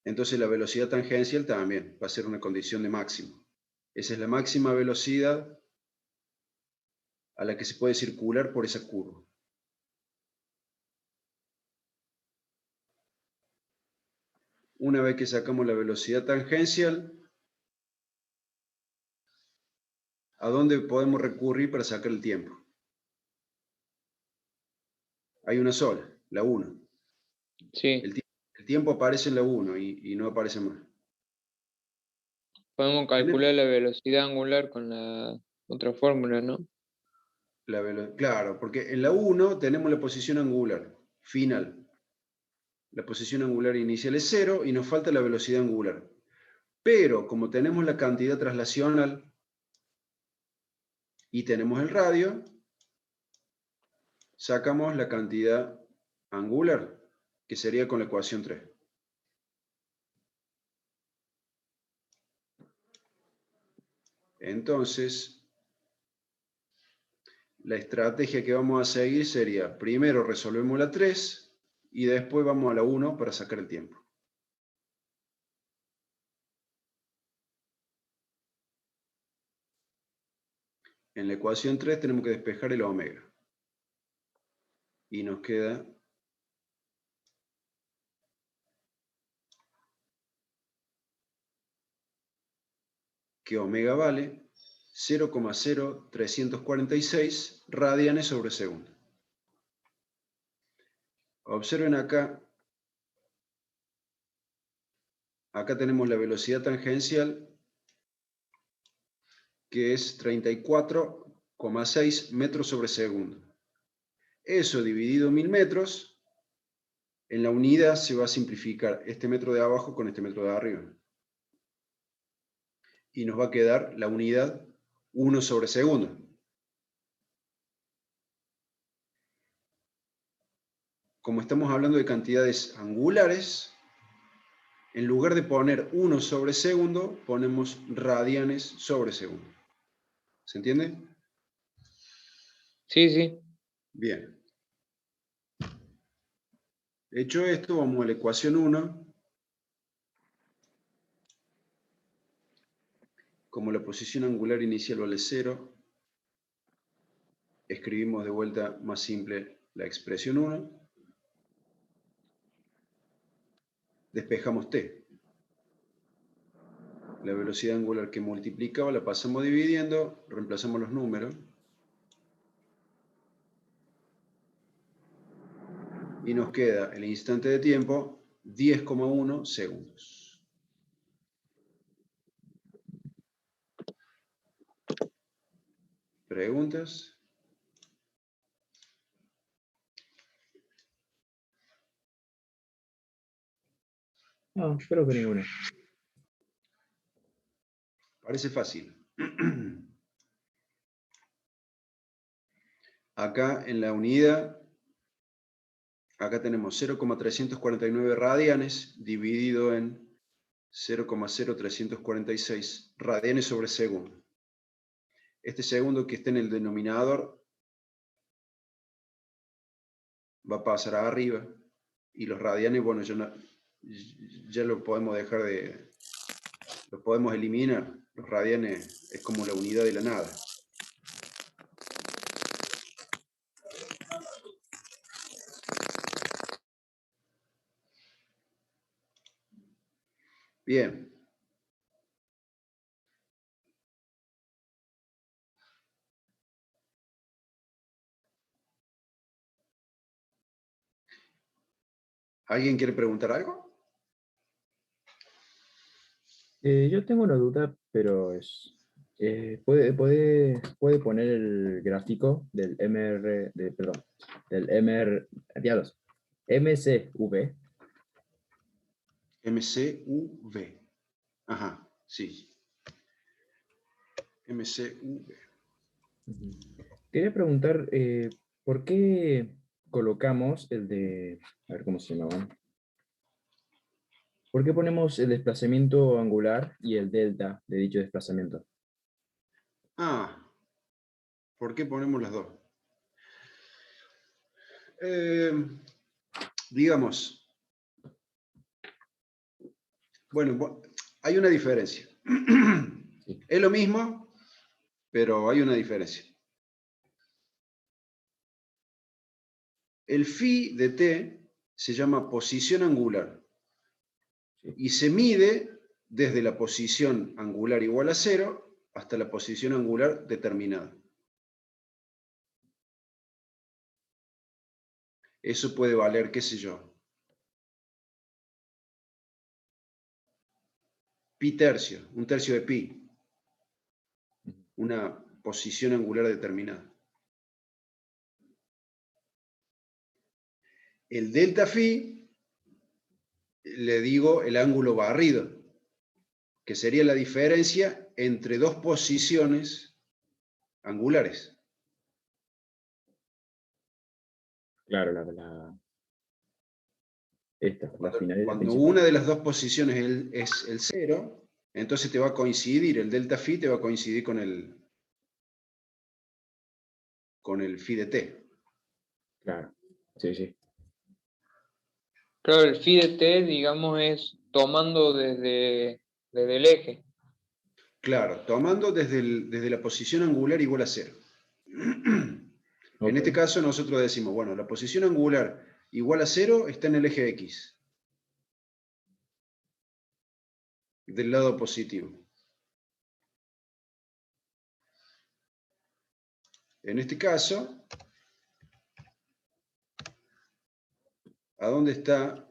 entonces la velocidad tangencial también va a ser una condición de máximo. Esa es la máxima velocidad a la que se puede circular por esa curva. Una vez que sacamos la velocidad tangencial, ¿a dónde podemos recurrir para sacar el tiempo? Hay una sola, la 1. Sí, El tiempo aparece en la 1 y no aparece más. podemos calcular la velocidad angular con la otra fórmula, ¿no? Claro, porque en la 1 tenemos la posición angular final. La posición angular inicial es 0 y nos falta la velocidad angular. Pero como tenemos la cantidad traslacional y tenemos el radio, sacamos la cantidad angular, que sería con la ecuación 3. Entonces, la estrategia que vamos a seguir sería, primero resolvemos la 3 y después vamos a la 1 para sacar el tiempo. En la ecuación 3 tenemos que despejar el omega. Y nos queda que omega vale 0,0346 radianes sobre segundo. Observen acá tenemos la velocidad tangencial, que es 34,6 metros sobre segundo. Eso dividido en 1000 metros, en la unidad se va a simplificar este metro de abajo con este metro de arriba. Y nos va a quedar la unidad 1 sobre segundo. Como estamos hablando de cantidades angulares, en lugar de poner 1 sobre segundo, ponemos radianes sobre segundo. ¿Se entiende? Sí, sí. Bien. Hecho esto, vamos a la ecuación 1. Como la posición angular inicial vale 0, escribimos de vuelta más simple la expresión 1. Despejamos t. La velocidad angular que multiplicaba la pasamos dividiendo, reemplazamos los números. Y nos queda el instante de tiempo 10,1 segundos. ¿Preguntas? No, espero que ninguna. Parece fácil. Acá en la unidad, acá tenemos 0,349 radianes dividido en 0,0346 radianes sobre segundo. Este segundo que está en el denominador va a pasar arriba y los radianes, bueno, ya lo podemos dejar de... Los podemos eliminar. Los radianes es como la unidad de la nada. Bien. ¿Alguien quiere preguntar algo? Yo tengo una duda, pero ¿puede poner el gráfico del diablos, MCV? MCUV. Ajá, sí. MCUV. Quería preguntar, ¿por qué colocamos el de, a ver cómo se llamaban? ¿Por qué ponemos el desplazamiento angular y el delta de dicho desplazamiento? ¿Por qué ponemos las dos? Digamos, bueno, hay una diferencia. Es lo mismo, pero hay una diferencia. El phi de t se llama posición angular y se mide desde la posición angular igual a 0 hasta la posición angular determinada. Eso puede valer, qué sé yo, pi tercio, un tercio de pi, una posición angular determinada. El delta phi, le digo el ángulo barrido, que sería la diferencia entre dos posiciones angulares. Claro, la final y la Cuando principal. una de las dos posiciones es el cero, entonces te va a coincidir, el delta phi te va a coincidir con el phi de t. Claro, sí, sí. Claro, el phi de t, digamos, es tomando desde el eje. Claro, tomando desde la posición angular igual a 0. En este Ok. caso nosotros decimos, bueno, la posición angular igual a 0 está en el eje X, del lado positivo. En este caso, ¿a dónde está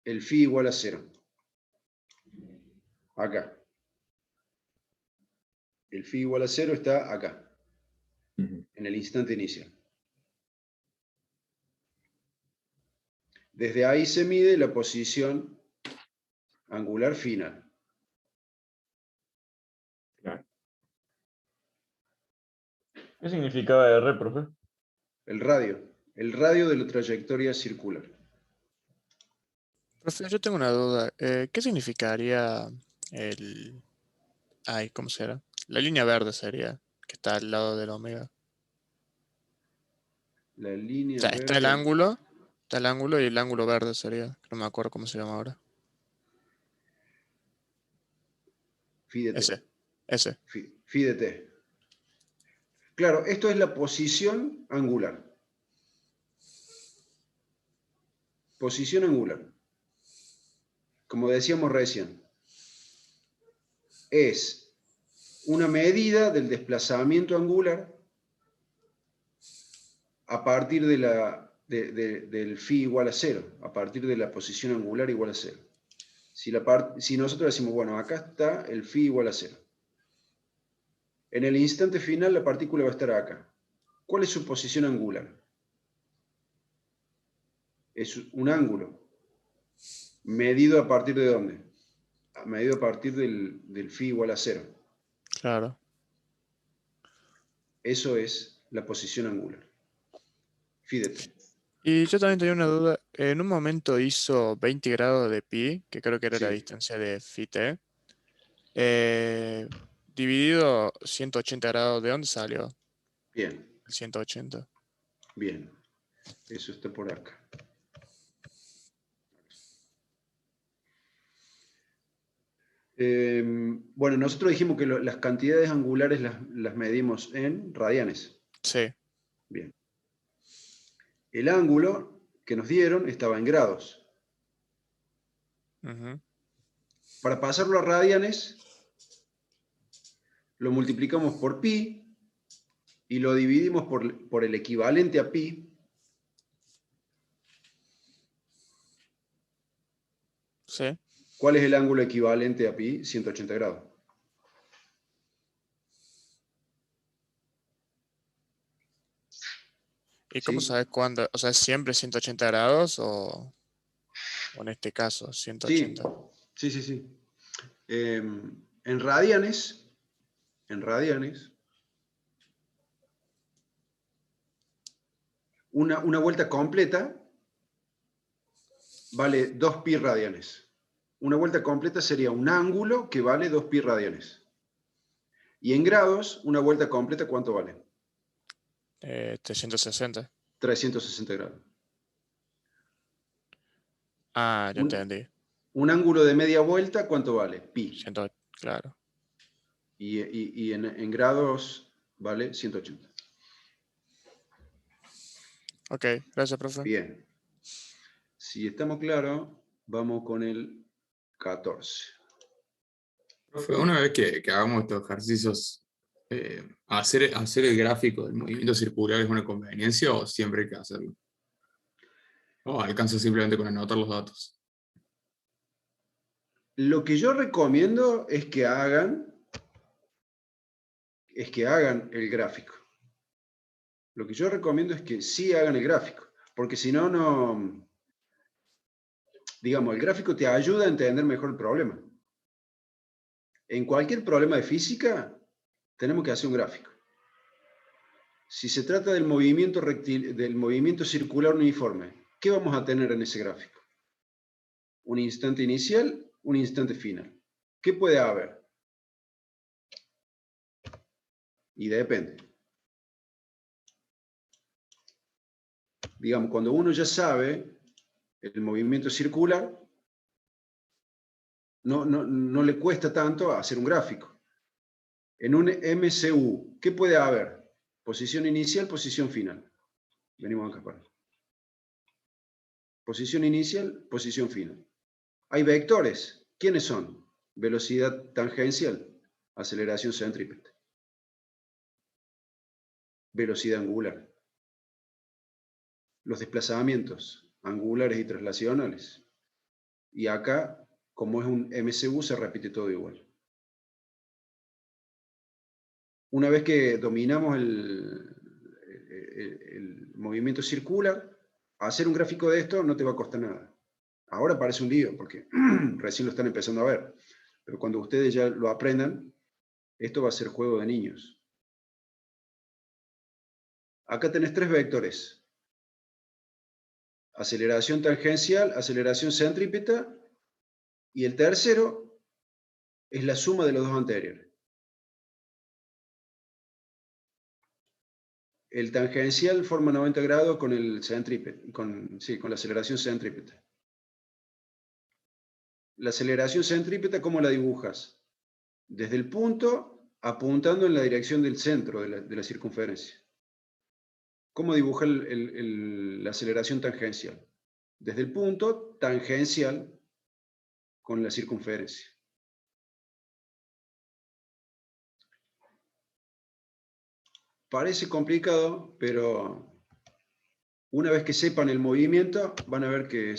el phi igual a 0? Acá. El phi igual a 0 está acá, Ujú. en el instante inicial. Desde ahí se mide la posición angular final. Claro. ¿Qué significaba R, profe? El radio de la trayectoria circular. Profe, yo tengo una duda. ¿Qué significaría el... Ay, ¿cómo será? La línea verde sería, que está al lado del omega. La O línea sea, verde, está el ángulo y el ángulo verde sería, que no me acuerdo cómo se llama ahora. phi de t. Ese. Phi de t. Claro, esto es la posición angular. Posición angular. Como decíamos recién, es una medida del desplazamiento angular a partir del phi igual a 0, a partir de la posición angular igual a 0. Si nosotros decimos, bueno, acá está el phi igual a 0. En el instante final la partícula va a estar acá. ¿Cuál es su posición angular? Es un ángulo. ¿Medido a partir de dónde? Medido a partir del phi igual a 0. Claro. Eso es la posición angular. Phi de t. Y yo también tenía una duda. En un momento hizo 20 grados de pi, que creo que era la Sí, distancia de phi t. Dividido 180 grados, ¿de dónde salió bien, el 180? bien. Eso está por acá. Bueno, nosotros dijimos que las cantidades angulares las medimos en radianes. Sí. Bien. El ángulo que nos dieron estaba en grados. Ujú. Para pasarlo a radianes, lo multiplicamos por pi y lo dividimos por el equivalente a pi. Sí. ¿Cuál es el ángulo equivalente a pi? 180 grados. ¿Y cómo ¿Sí? sabes cuándo? O sea, ¿es siempre 180 grados o en este caso Sí, 180? sí. En radianes, una vuelta completa vale 2 pi radianes. Una vuelta completa sería un ángulo que vale 2 pi radianes. Y en grados, una vuelta completa, ¿cuánto vale? 360. 360 grados. Ah, ya Un, entendí. un ángulo de media vuelta, ¿cuánto vale? Pi. Claro. Y en grados vale 180. Ok, gracias, profe. Bien. Si estamos claros, vamos con el 14. Profe, una vez que hagamos estos ejercicios, ¿Hacer el gráfico del movimiento circular es una conveniencia o siempre hay que hacerlo? ¿O alcanza simplemente con anotar los datos? Lo que yo recomiendo es que hagan el gráfico. Lo que yo recomiendo es que sí hagan el gráfico, porque si no, no... Digamos, el gráfico te ayuda a entender mejor el problema. En cualquier problema de física, tenemos que hacer un gráfico. Si se trata del movimiento circular uniforme, ¿qué vamos a tener en ese gráfico? Un instante inicial, un instante final. ¿Qué puede haber? Y depende. Digamos, cuando uno ya sabe el movimiento circular, no le cuesta tanto hacer un gráfico. En un MCU, ¿qué puede haber? Posición inicial, posición final. Venimos acá para. Posición inicial, posición final. Hay vectores. ¿Quiénes son? Velocidad tangencial, aceleración centrípeta. Velocidad angular. Los desplazamientos angulares y traslacionales. Y acá, como es un MCU, se repite todo igual. Una vez que dominamos el movimiento circular, hacer un gráfico de esto no te va a costar nada. Ahora parece un lío, porque recién lo están empezando a ver. Pero cuando ustedes ya lo aprendan, esto va a ser juego de niños. Acá tenés 3 vectores. Aceleración tangencial, aceleración centrípeta, y el tercero es la suma de los dos anteriores. El tangencial forma 90 grados con el centrípeta, con la aceleración centrípeta. La aceleración centrípeta, ¿cómo la dibujas? Desde el punto, apuntando en la dirección del centro de la circunferencia. ¿Cómo dibujar la aceleración tangencial? Desde el punto tangencial con la circunferencia. Parece complicado, pero una vez que sepan el movimiento, van a ver que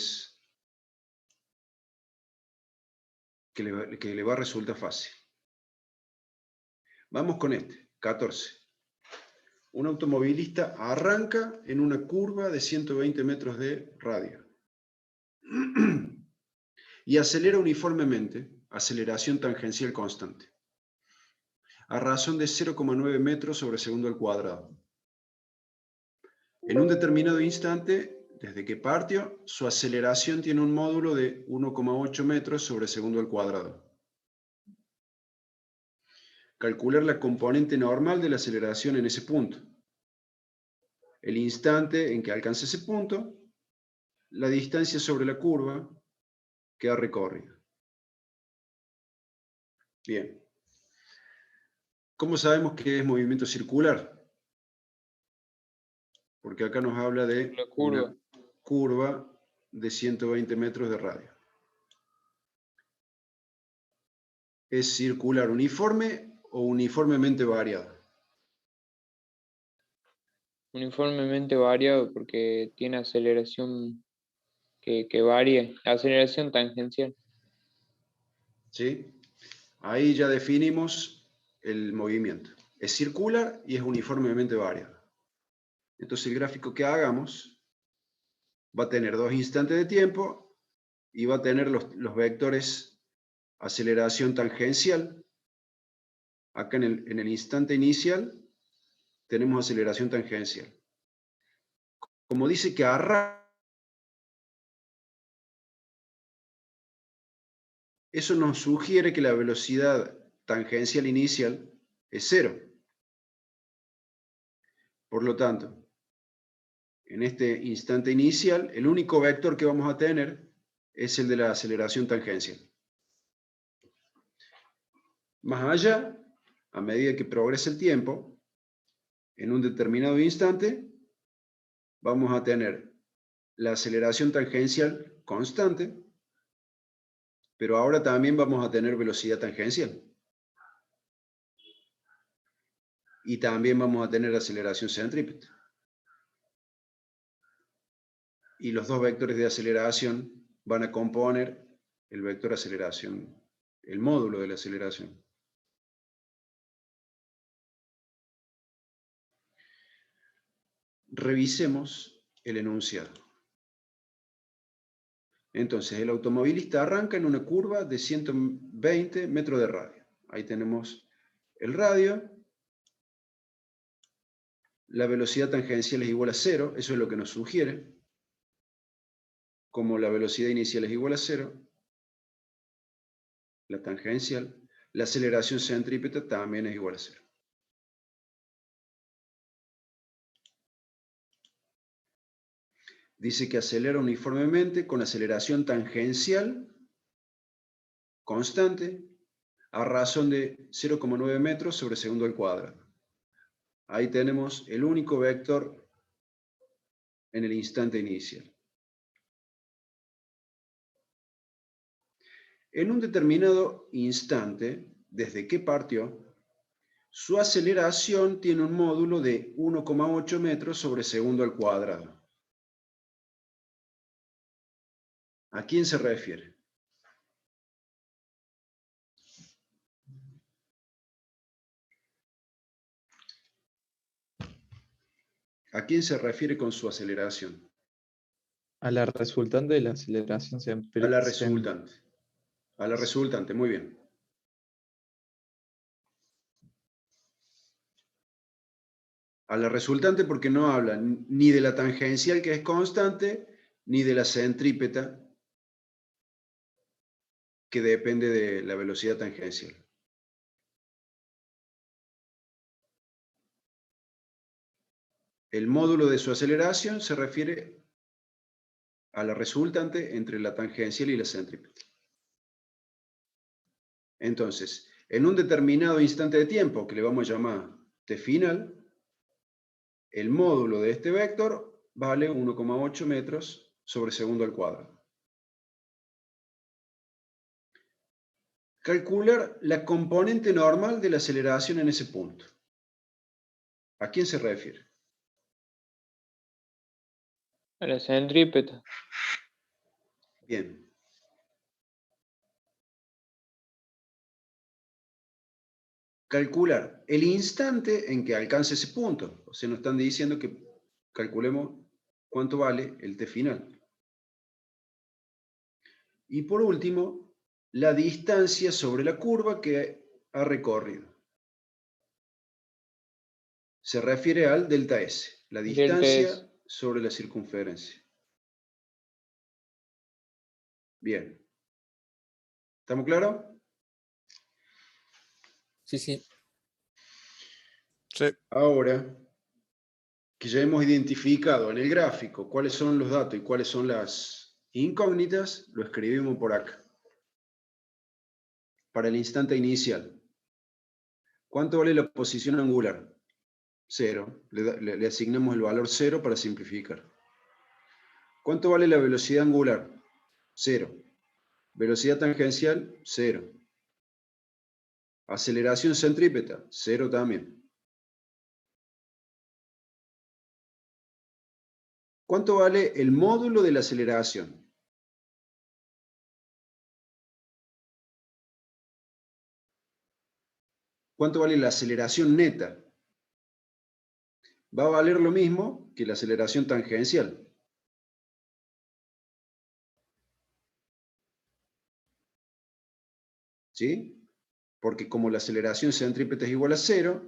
le va a resultar fácil. Vamos con este, 14. Un automovilista arranca en una curva de 120 metros de radio y acelera uniformemente, aceleración tangencial constante, a razón de 0,9 metros sobre segundo al cuadrado. En un determinado instante, desde que partió, su aceleración tiene un módulo de 1,8 metros sobre segundo al cuadrado. Calcular la componente normal de la aceleración en ese punto. El instante en que alcanza ese punto, la distancia sobre la curva que ha recorrido. Bien. ¿Cómo sabemos que es movimiento circular? Porque acá nos habla de una curva de 120 metros de radio. ¿Es circular uniforme o uniformemente variada? Uniformemente variado porque tiene aceleración que varía, aceleración tangencial. ¿Sí? Ahí ya definimos el movimiento. Es circular y es uniformemente variado. Entonces el gráfico que hagamos va a tener 2 instantes de tiempo y va a tener los vectores aceleración tangencial. Acá en el instante inicial tenemos aceleración tangencial. Como dice que arranca, eso nos sugiere que la velocidad tangencial inicial es 0. Por lo tanto, en este instante inicial, el único vector que vamos a tener es el de la aceleración tangencial. Más allá, a medida que progresa el tiempo, en un determinado instante, vamos a tener la aceleración tangencial constante, pero ahora también vamos a tener velocidad tangencial. Y también vamos a tener aceleración centrípeta. Y los dos vectores de aceleración van a componer el vector aceleración, el módulo de la aceleración. Revisemos el enunciado. Entonces, el automovilista arranca en una curva de 120 metros de radio. Ahí tenemos el radio. La velocidad tangencial es igual a 0, eso es lo que nos sugiere. Como la velocidad inicial es igual a 0, la tangencial, la aceleración centrípeta también es igual a 0. Dice que acelera uniformemente con aceleración tangencial constante a razón de 0,9 metros sobre segundo al cuadrado. Ahí tenemos el único vector en el instante inicial. En un determinado instante, desde que partió, su aceleración tiene un módulo de 1,8 metros sobre segundo al cuadrado. ¿A quién se refiere? ¿A quién se refiere con su aceleración? A la resultante de la aceleración A la resultante. A la resultante, muy bien. A la resultante porque no habla ni de la tangencial, que es constante, ni de la centrípeta, que depende de la velocidad tangencial. El módulo de su aceleración se refiere a la resultante entre la tangencial y la centrípeta. Entonces, en un determinado instante de tiempo, que le vamos a llamar t final, el módulo de este vector vale 1,8 metros sobre segundo al cuadrado. Calcular la componente normal de la aceleración en ese punto. ¿A quién se refiere? A la centrípeta. Bien. Calcular el instante en que alcance ese punto. O sea, nos están diciendo que calculemos cuánto vale el t final. Y por último, la distancia sobre la curva que ha recorrido. Se refiere al delta S, la distancia sobre la circunferencia. Bien. ¿Estamos claros? Sí, sí. Sí. Ahora que ya hemos identificado en el gráfico cuáles son los datos y cuáles son las incógnitas, lo escribimos por acá. Para el instante inicial. ¿Cuánto vale la posición angular? 0. Le asignamos el valor 0 para simplificar. ¿Cuánto vale la velocidad angular? 0. Velocidad tangencial, 0. Aceleración centrípeta, 0 también. ¿Cuánto vale el módulo de la aceleración? ¿Cuánto vale la aceleración neta? Va a valer lo mismo que la aceleración tangencial. ¿Sí? Porque como la aceleración centrípeta es igual a 0,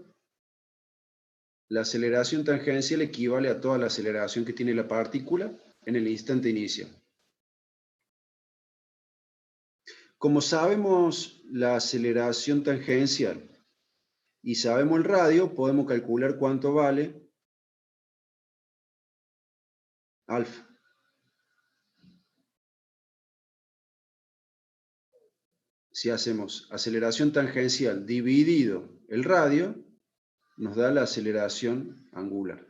la aceleración tangencial equivale a toda la aceleración que tiene la partícula en el instante inicial. Como sabemos la aceleración tangencial y sabemos el radio, podemos calcular cuánto vale alfa. Si hacemos aceleración tangencial dividido el radio, nos da la aceleración angular.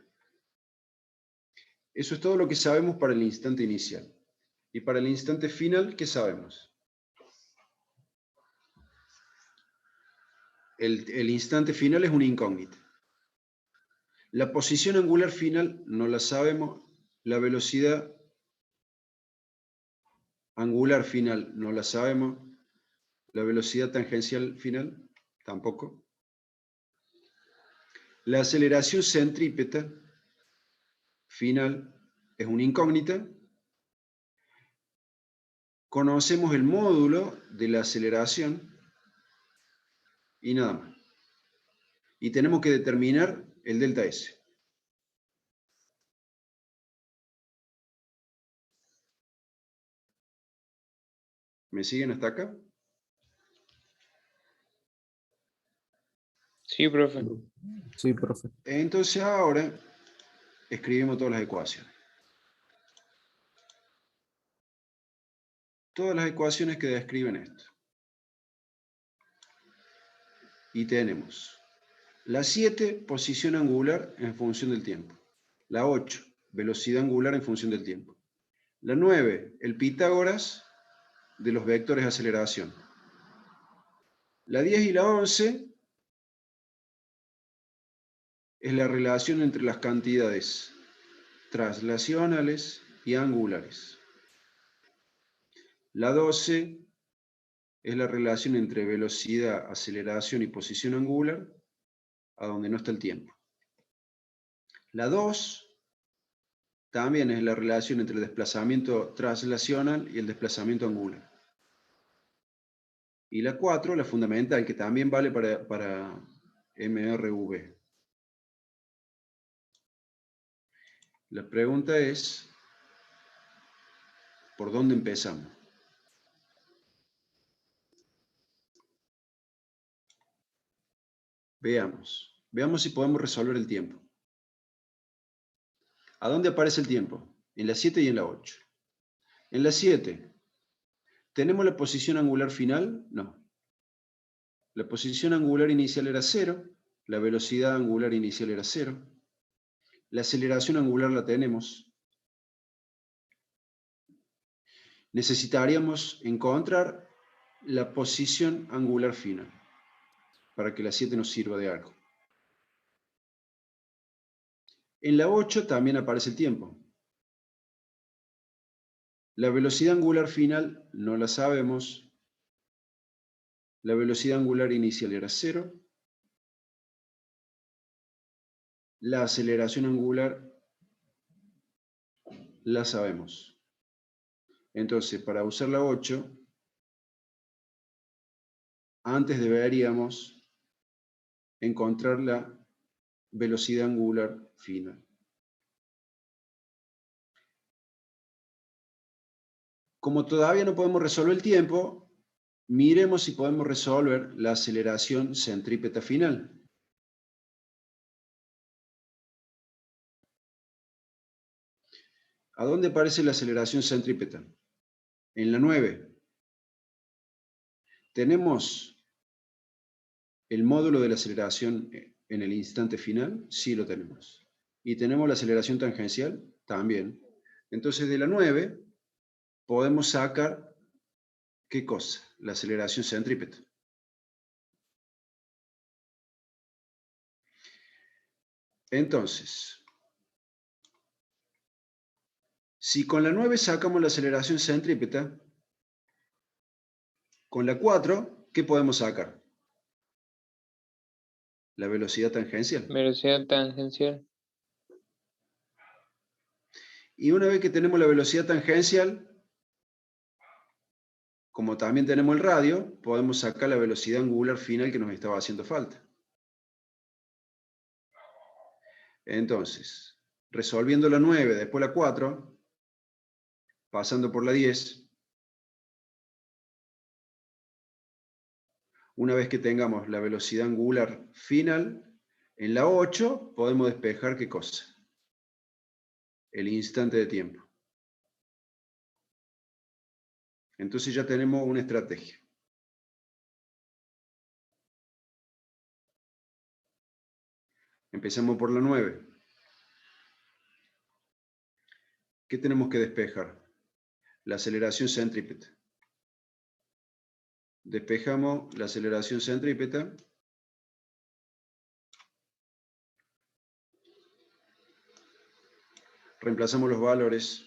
Eso es todo lo que sabemos para el instante inicial. Y para el instante final, ¿qué sabemos? El instante final es una incógnita. La posición angular final no la sabemos. La velocidad angular final no la sabemos. La velocidad tangencial final tampoco. La aceleración centrípeta final es una incógnita. Conocemos el módulo de la aceleración y nada más. Y tenemos que determinar el delta S. ¿Me siguen hasta acá? Sí, profe. Sí, profe. Entonces ahora escribimos todas las ecuaciones. Todas las ecuaciones que describen esto. Y tenemos la 7, posición angular en función del tiempo. La 8, velocidad angular en función del tiempo. La 9, el Pitágoras de los vectores de aceleración. La 10 y la 11 es la relación entre las cantidades translacionales y angulares. La 12 es la relación entre velocidad, aceleración y posición angular, a donde no está el tiempo. La 2 también es la relación entre el desplazamiento translacional y el desplazamiento angular. Y la 4, la fundamental, que también vale para MRV. La pregunta es, ¿por dónde empezamos? Veamos si podemos resolver el tiempo. ¿A dónde aparece el tiempo? En la 7 y en la 8. En la 7, ¿tenemos la posición angular final? No. La posición angular inicial era 0, la velocidad angular inicial era 0, la aceleración angular la tenemos. Necesitaríamos encontrar la posición angular final para que la 7 nos sirva de algo. En la 8 también aparece el tiempo. La velocidad angular final no la sabemos. La velocidad angular inicial era 0. La aceleración angular la sabemos. Entonces, para usar la 8, antes deberíamos encontrar la velocidad angular final. Como todavía no podemos resolver el tiempo, miremos si podemos resolver la aceleración centrípeta final. ¿A dónde aparece la aceleración centrípeta? En la 9. ¿Tenemos el módulo de la aceleración en el instante final? Sí, lo tenemos. ¿Y tenemos la aceleración tangencial? También. Entonces, de la 9 podemos sacar, ¿qué cosa? La aceleración centrípeta. Entonces, si con la 9 sacamos la aceleración centrípeta, con la 4, ¿qué podemos sacar? La velocidad tangencial. Velocidad tangencial. Y una vez que tenemos la velocidad tangencial, como también tenemos el radio, podemos sacar la velocidad angular final que nos estaba haciendo falta. Entonces, resolviendo la 9, después la 4, pasando por la 10, una vez que tengamos la velocidad angular final, en la 8 podemos despejar ¿qué cosa? El instante de tiempo. Entonces ya tenemos una estrategia. Empezamos por la 9. ¿Qué tenemos que despejar? La aceleración centrípeta. Despejamos la aceleración centrípeta. reemplazamos los valores.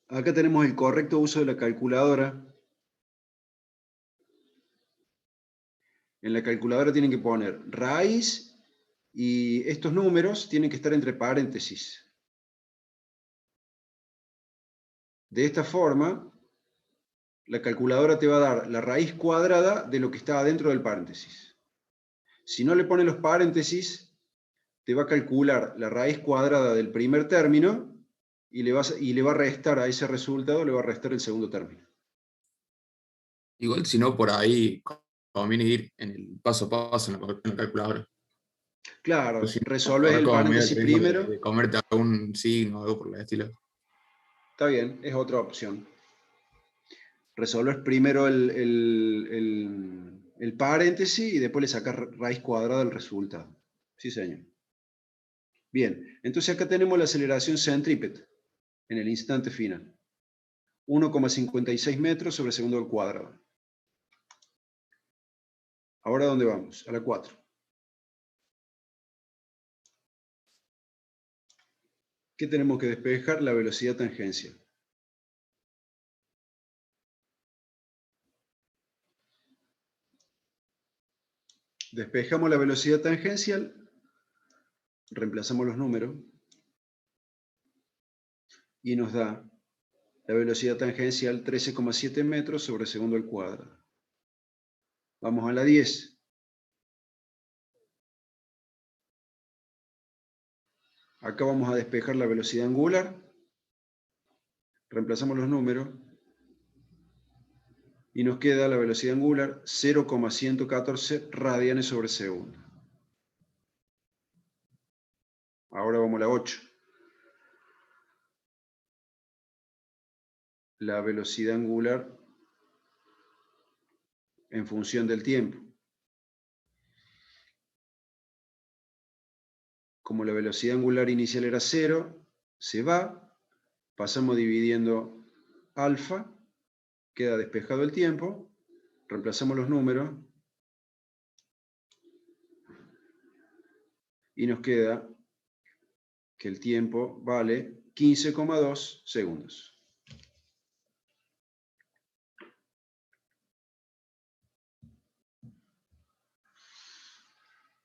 Acá tenemos el correcto uso de la calculadora. En la calculadora tienen que poner raíz y estos números tienen que estar entre paréntesis. De esta forma, la calculadora te va a dar la raíz cuadrada de lo que está adentro del paréntesis. Si no le pones los paréntesis, te va a calcular la raíz cuadrada del primer término y le va a restar a ese resultado, le va a restar el segundo término. Igual, si no, por ahí conviene ir en el paso a paso en la calculadora. Claro, Pero si no, resolves ahora el como medio paréntesis riesgo primero. de comerte algún signo o algo por el estilo. Está bien, es otra opción. Resolves primero el paréntesis y después le sacas raíz cuadrada del resultado. Sí, señor. Bien, entonces acá tenemos la aceleración centrípeta en el instante final. 1,56 metros sobre segundo al cuadrado. Ahora, ¿a dónde vamos? A la 4. ¿Qué tenemos que despejar? La velocidad tangencial. Despejamos la velocidad tangencial, reemplazamos los números y nos da la velocidad tangencial 13,7 metros sobre segundo al cuadrado. Vamos a la 10. Acá vamos a despejar la velocidad angular, reemplazamos los números y nos queda la velocidad angular 0,114 radianes sobre segundo. Ahora vamos a la 8. La velocidad angular en función del tiempo. Como la velocidad angular inicial era 0, se va, pasamos dividiendo alfa, queda despejado el tiempo, reemplazamos los números y nos queda que el tiempo vale 15,2 segundos.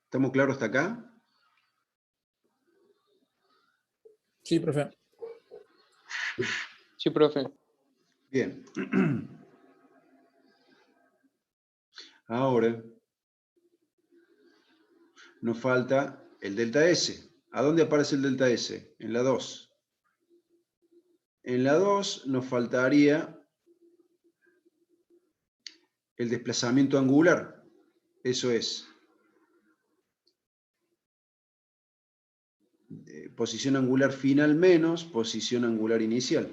¿Estamos claros hasta acá? Sí, profe. Sí, profe. Bien. Ahora nos falta el delta S. ¿A dónde aparece el delta S? En la 2. En la 2 nos faltaría el desplazamiento angular. Eso es posición angular final menos posición angular inicial.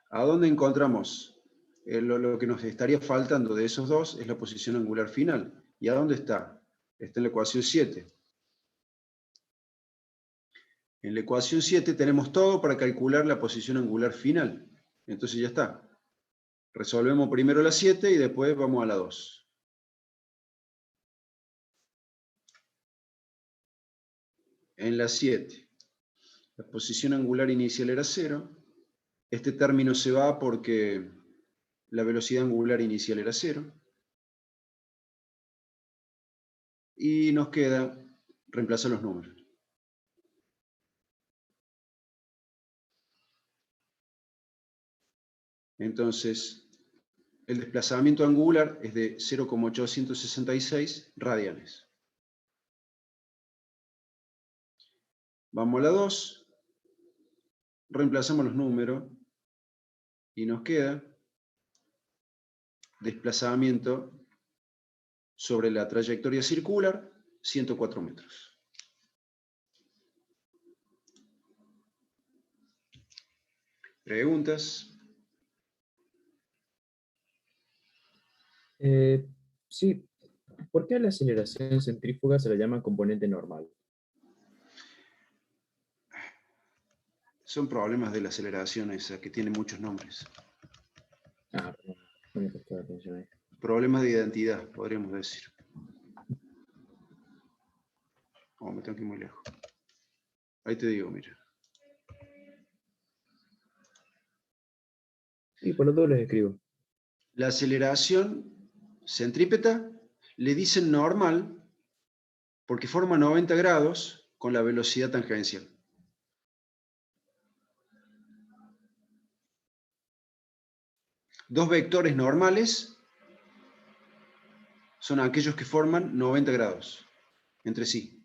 ¿A dónde encontramos? Lo que nos estaría faltando de esos dos es la posición angular final. ¿Y a dónde está? Está en la ecuación 7. En la ecuación 7 tenemos todo para calcular la posición angular final. Entonces ya está. Resolvemos primero la 7 y después vamos a la 2. En la 7, la posición angular inicial era 0. Este término se va porque la velocidad angular inicial era 0. Y nos queda reemplazar los números. Entonces, el desplazamiento angular es de 0,866 radianes. Vamos a la 2, reemplazamos los números y nos queda desplazamiento sobre la trayectoria circular, 104 metros. ¿Preguntas? Sí, ¿por qué a la aceleración centrífuga se la llama componente normal? Son problemas de la aceleración esa, que tiene muchos nombres. Ah, perdón, no me prestaba atención ahí. problemas de identidad, podríamos decir. Oh, me tengo que ir muy lejos. Ahí te digo, mira. Y por los dos les escribo. La aceleración centrípeta le dicen normal porque forma 90 grados con la velocidad tangencial. Dos vectores normales son aquellos que forman 90 grados entre sí.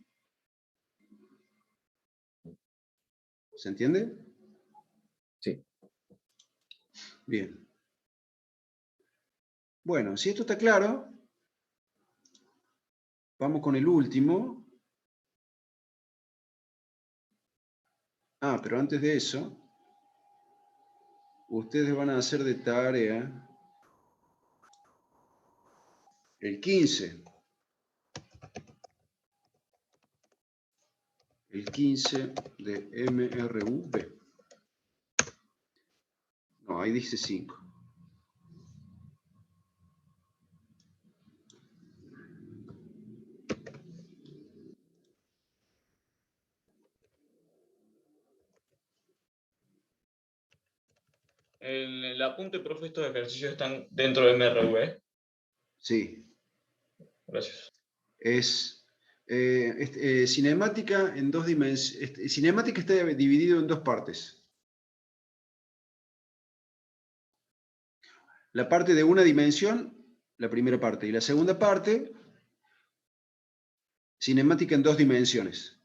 ¿Se entiende? Sí. Bien. Bueno, si esto está claro, vamos con el último. Ah, pero antes de eso, ustedes van a hacer de tarea el 15. El 15 de MRV. No, ahí dice 5. El apunte, profe, estos ejercicios están dentro de MRV. Sí. Gracias. Es cinemática en dos dimensiones. Cinemática está dividido en dos partes. La parte de una dimensión, la primera parte, y la segunda parte, cinemática en dos dimensiones.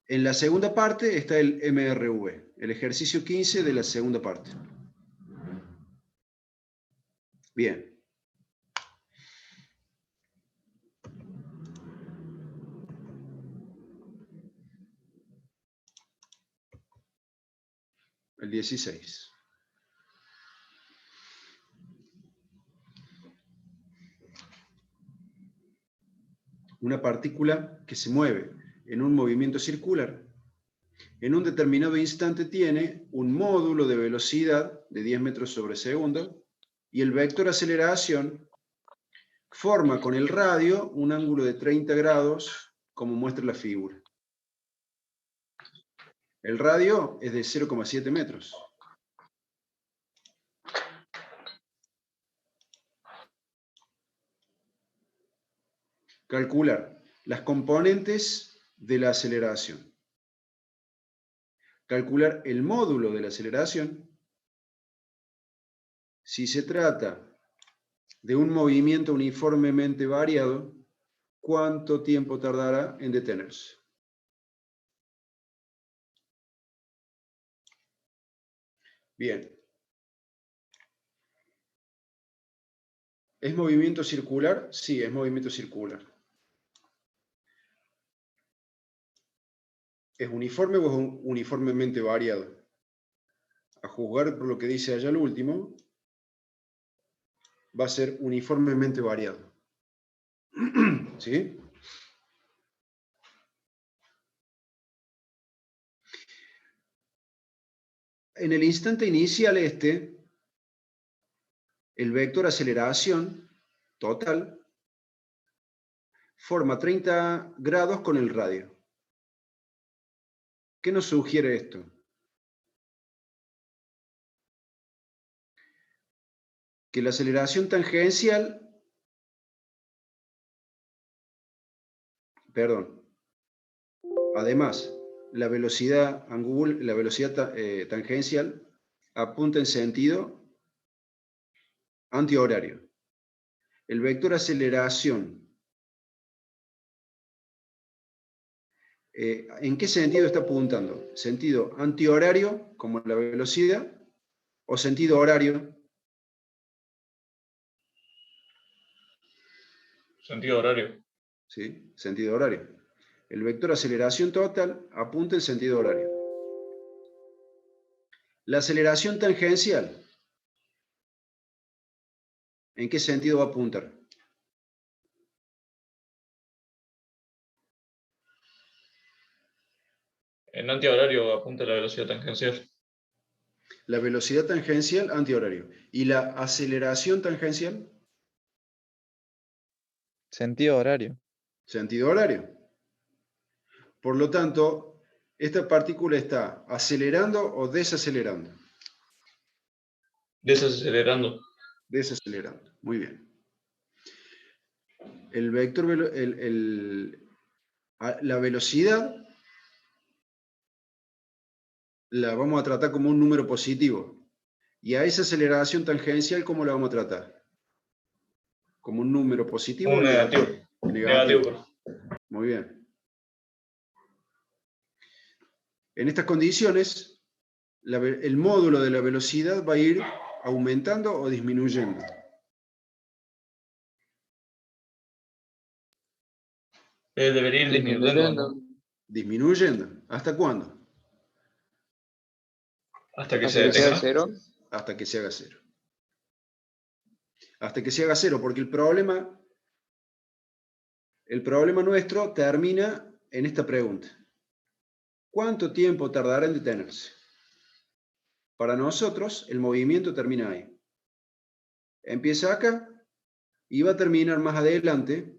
En la segunda parte está el MRV, el ejercicio 15 de la segunda parte. Bien. El 16. Una partícula que se mueve en un movimiento circular, en un determinado instante tiene un módulo de velocidad de 10 metros sobre segundo y el vector aceleración forma con el radio un ángulo de 30 grados, como muestra la figura. El radio es de 0,7 metros. Calcular las componentes de la aceleración. Calcular el módulo de la aceleración. Si se trata de un movimiento uniformemente variado, ¿cuánto tiempo tardará en detenerse? Bien. ¿Es movimiento circular? Sí, es movimiento circular. ¿Es uniforme o es uniformemente variado? A juzgar por lo que dice allá el último, va a ser uniformemente variado. ¿Sí? En el instante inicial el vector aceleración total forma 30 grados con el radio. ¿Qué nos sugiere esto? Que la aceleración tangencial, además, la velocidad tangencial apunta en sentido antihorario. El vector aceleración, ¿en qué sentido está apuntando? ¿Sentido antihorario, como la velocidad, o sentido horario? Sentido horario. Sí, sentido horario. El vector aceleración total apunta en sentido horario. La aceleración tangencial, ¿en qué sentido va a apuntar? En antihorario apunta la velocidad tangencial. La velocidad tangencial antihorario. ¿Y la aceleración tangencial? Sentido horario. Sentido horario. Por lo tanto, esta partícula está acelerando o desacelerando. Desacelerando. Desacelerando. Muy bien. El vector, la velocidad la vamos a tratar como un número positivo. Y a esa aceleración tangencial, ¿cómo la vamos a tratar? ¿Como un número positivo o Un negativo. Negativo. Muy bien. En estas condiciones, el módulo de la velocidad va a ir aumentando o disminuyendo. Debería ir disminuyendo, ¿no? Disminuyendo. ¿Hasta cuándo? Hasta que Hasta se que sea detenga. cero. Hasta que se haga cero. Hasta que se haga cero, porque el problema nuestro termina en esta pregunta. ¿Cuánto tiempo tardará en detenerse? Para nosotros, el movimiento termina ahí. Empieza acá y va a terminar más adelante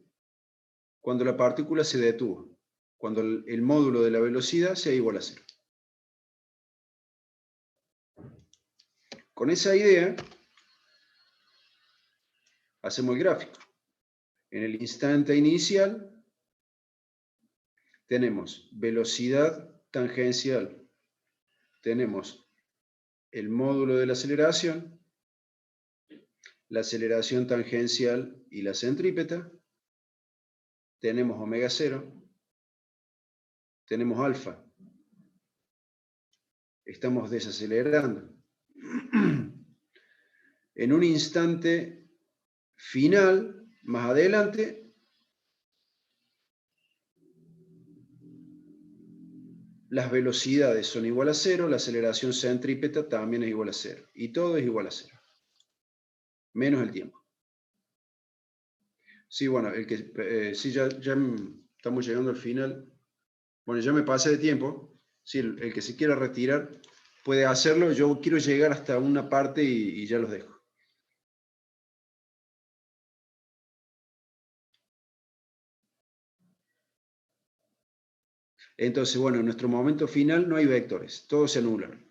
cuando la partícula se detuvo, cuando el módulo de la velocidad sea igual a cero. Con esa idea, hacemos el gráfico. En el instante inicial, tenemos velocidad tangencial, tenemos el módulo de la aceleración tangencial y la centrípeta, tenemos omega 0, tenemos alfa, estamos desacelerando. En un instante final, más adelante, las velocidades son igual a cero, la aceleración centrípeta también es igual a cero, y todo es igual a cero, menos el tiempo. Sí, bueno, sí, ya estamos llegando al final. Bueno, ya me pasé de tiempo. Sí, el que se quiera retirar puede hacerlo. Yo quiero llegar hasta una parte y ya los dejo. Entonces, bueno, en nuestro momento final no hay vectores, todos se anulan.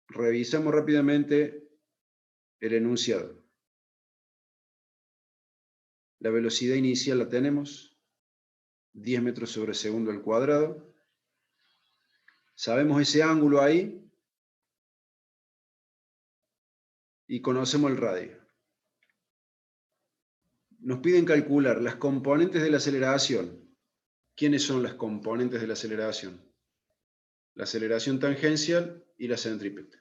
Revisamos rápidamente el enunciado. La velocidad inicial la tenemos, 10 metros sobre segundo al cuadrado. Sabemos ese ángulo ahí y conocemos el radio. Nos piden calcular las componentes de la aceleración. ¿Quiénes son las componentes de la aceleración? La aceleración tangencial y la centrípeta.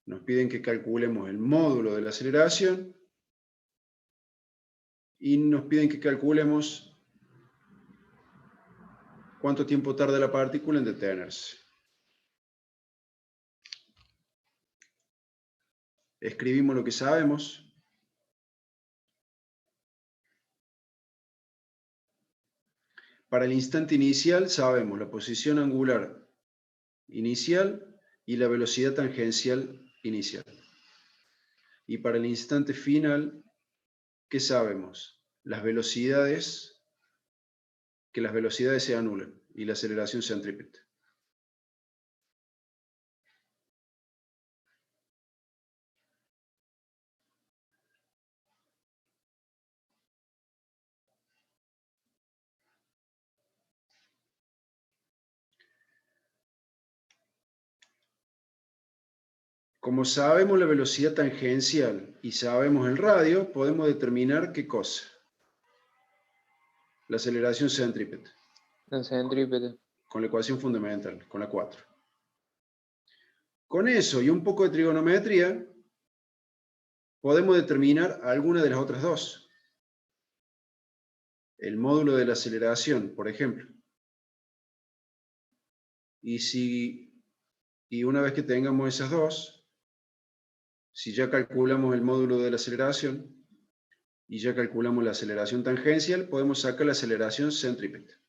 Nos piden que calculemos el módulo de la aceleración y nos piden que calculemos cuánto tiempo tarda la partícula en detenerse. Escribimos lo que sabemos. Para el instante inicial sabemos la posición angular inicial y la velocidad tangencial inicial. Y para el instante final, ¿qué sabemos? Las velocidades, que las velocidades se anulan y la aceleración centrípeta. Como sabemos la velocidad tangencial y sabemos el radio, podemos determinar qué cosa. La aceleración centrípeta. La centrípeta. Con la ecuación fundamental, con la 4. Con eso y un poco de trigonometría, podemos determinar alguna de las otras dos. El módulo de la aceleración, por ejemplo. Y una vez que tengamos esas dos, si ya calculamos el módulo de la aceleración y ya calculamos la aceleración tangencial, podemos sacar la aceleración centrípeta.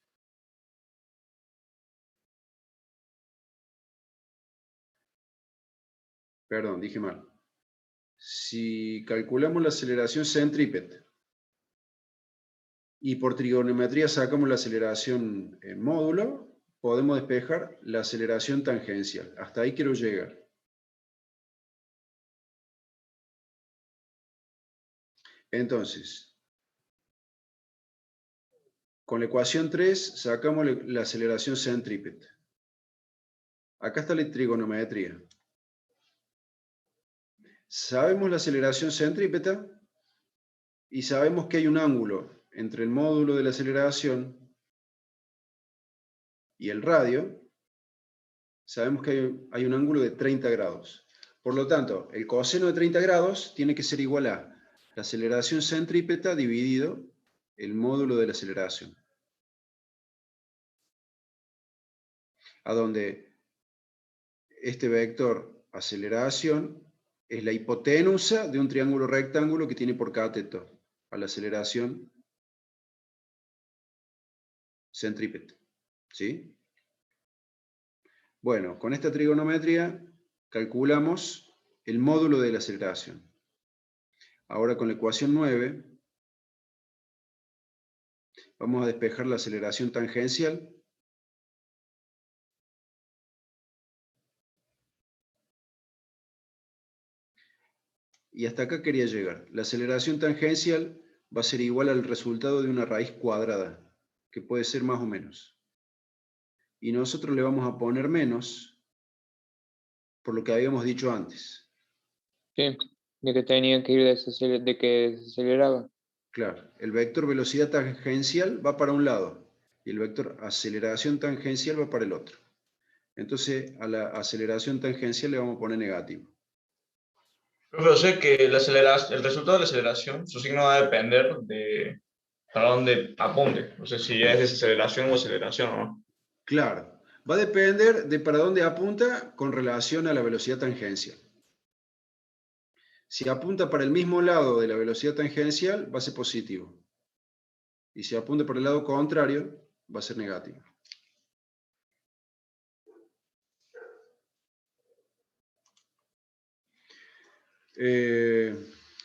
Perdón, dije mal. Si calculamos la aceleración centrípeta y por trigonometría sacamos la aceleración en módulo, podemos despejar la aceleración tangencial. Hasta ahí quiero llegar. Entonces, con la ecuación 3 sacamos la aceleración centrípeta. Acá está la trigonometría. Sabemos la aceleración centrípeta y sabemos que hay un ángulo entre el módulo de la aceleración y el radio. Sabemos que hay un ángulo de 30 grados. Por lo tanto, el coseno de 30 grados tiene que ser igual a la aceleración centrípeta dividido el módulo de la aceleración. A donde este vector aceleración es la hipotenusa de un triángulo rectángulo que tiene por cateto a la aceleración centrípeta. ¿Sí? Bueno, con esta trigonometría calculamos el módulo de la aceleración. Ahora con la ecuación 9 vamos a despejar la aceleración tangencial. Y hasta acá quería llegar. La aceleración tangencial va a ser igual al resultado de una raíz cuadrada, que puede ser más o menos. Y nosotros le vamos a poner menos, por lo que habíamos dicho antes. Sí, de que tenía que ir de que desaceleraba. Claro, el vector velocidad tangencial va para un lado, y el vector aceleración tangencial va para el otro. Entonces, a la aceleración tangencial le vamos a poner negativo. Pero sé que el resultado de la aceleración, su signo va a depender de para dónde apunte. No sé si es desaceleración o aceleración o no. Claro, va a depender de para dónde apunta con relación a la velocidad tangencial. Si apunta para el mismo lado de la velocidad tangencial, va a ser positivo. Y si apunta por el lado contrario, va a ser negativo.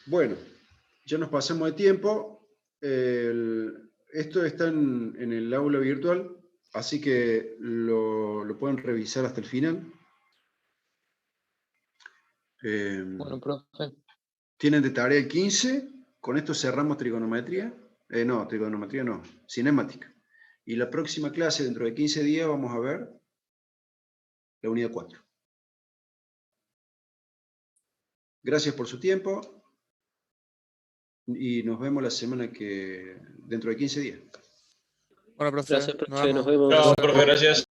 Bueno, ya nos pasamos de tiempo. Esto está en el aula virtual, así que lo pueden revisar hasta el final. Bueno, profe. Tienen de tarea el 15. Con esto cerramos trigonometría. No, trigonometría no, cinemática. Y la próxima clase, dentro de 15 días, vamos a ver la unidad 4. Gracias por su tiempo y nos vemos la semana dentro de 15 días. Bueno, profe, Gracias, nos profe, nos vemos. vemos. Chao, profe, gracias.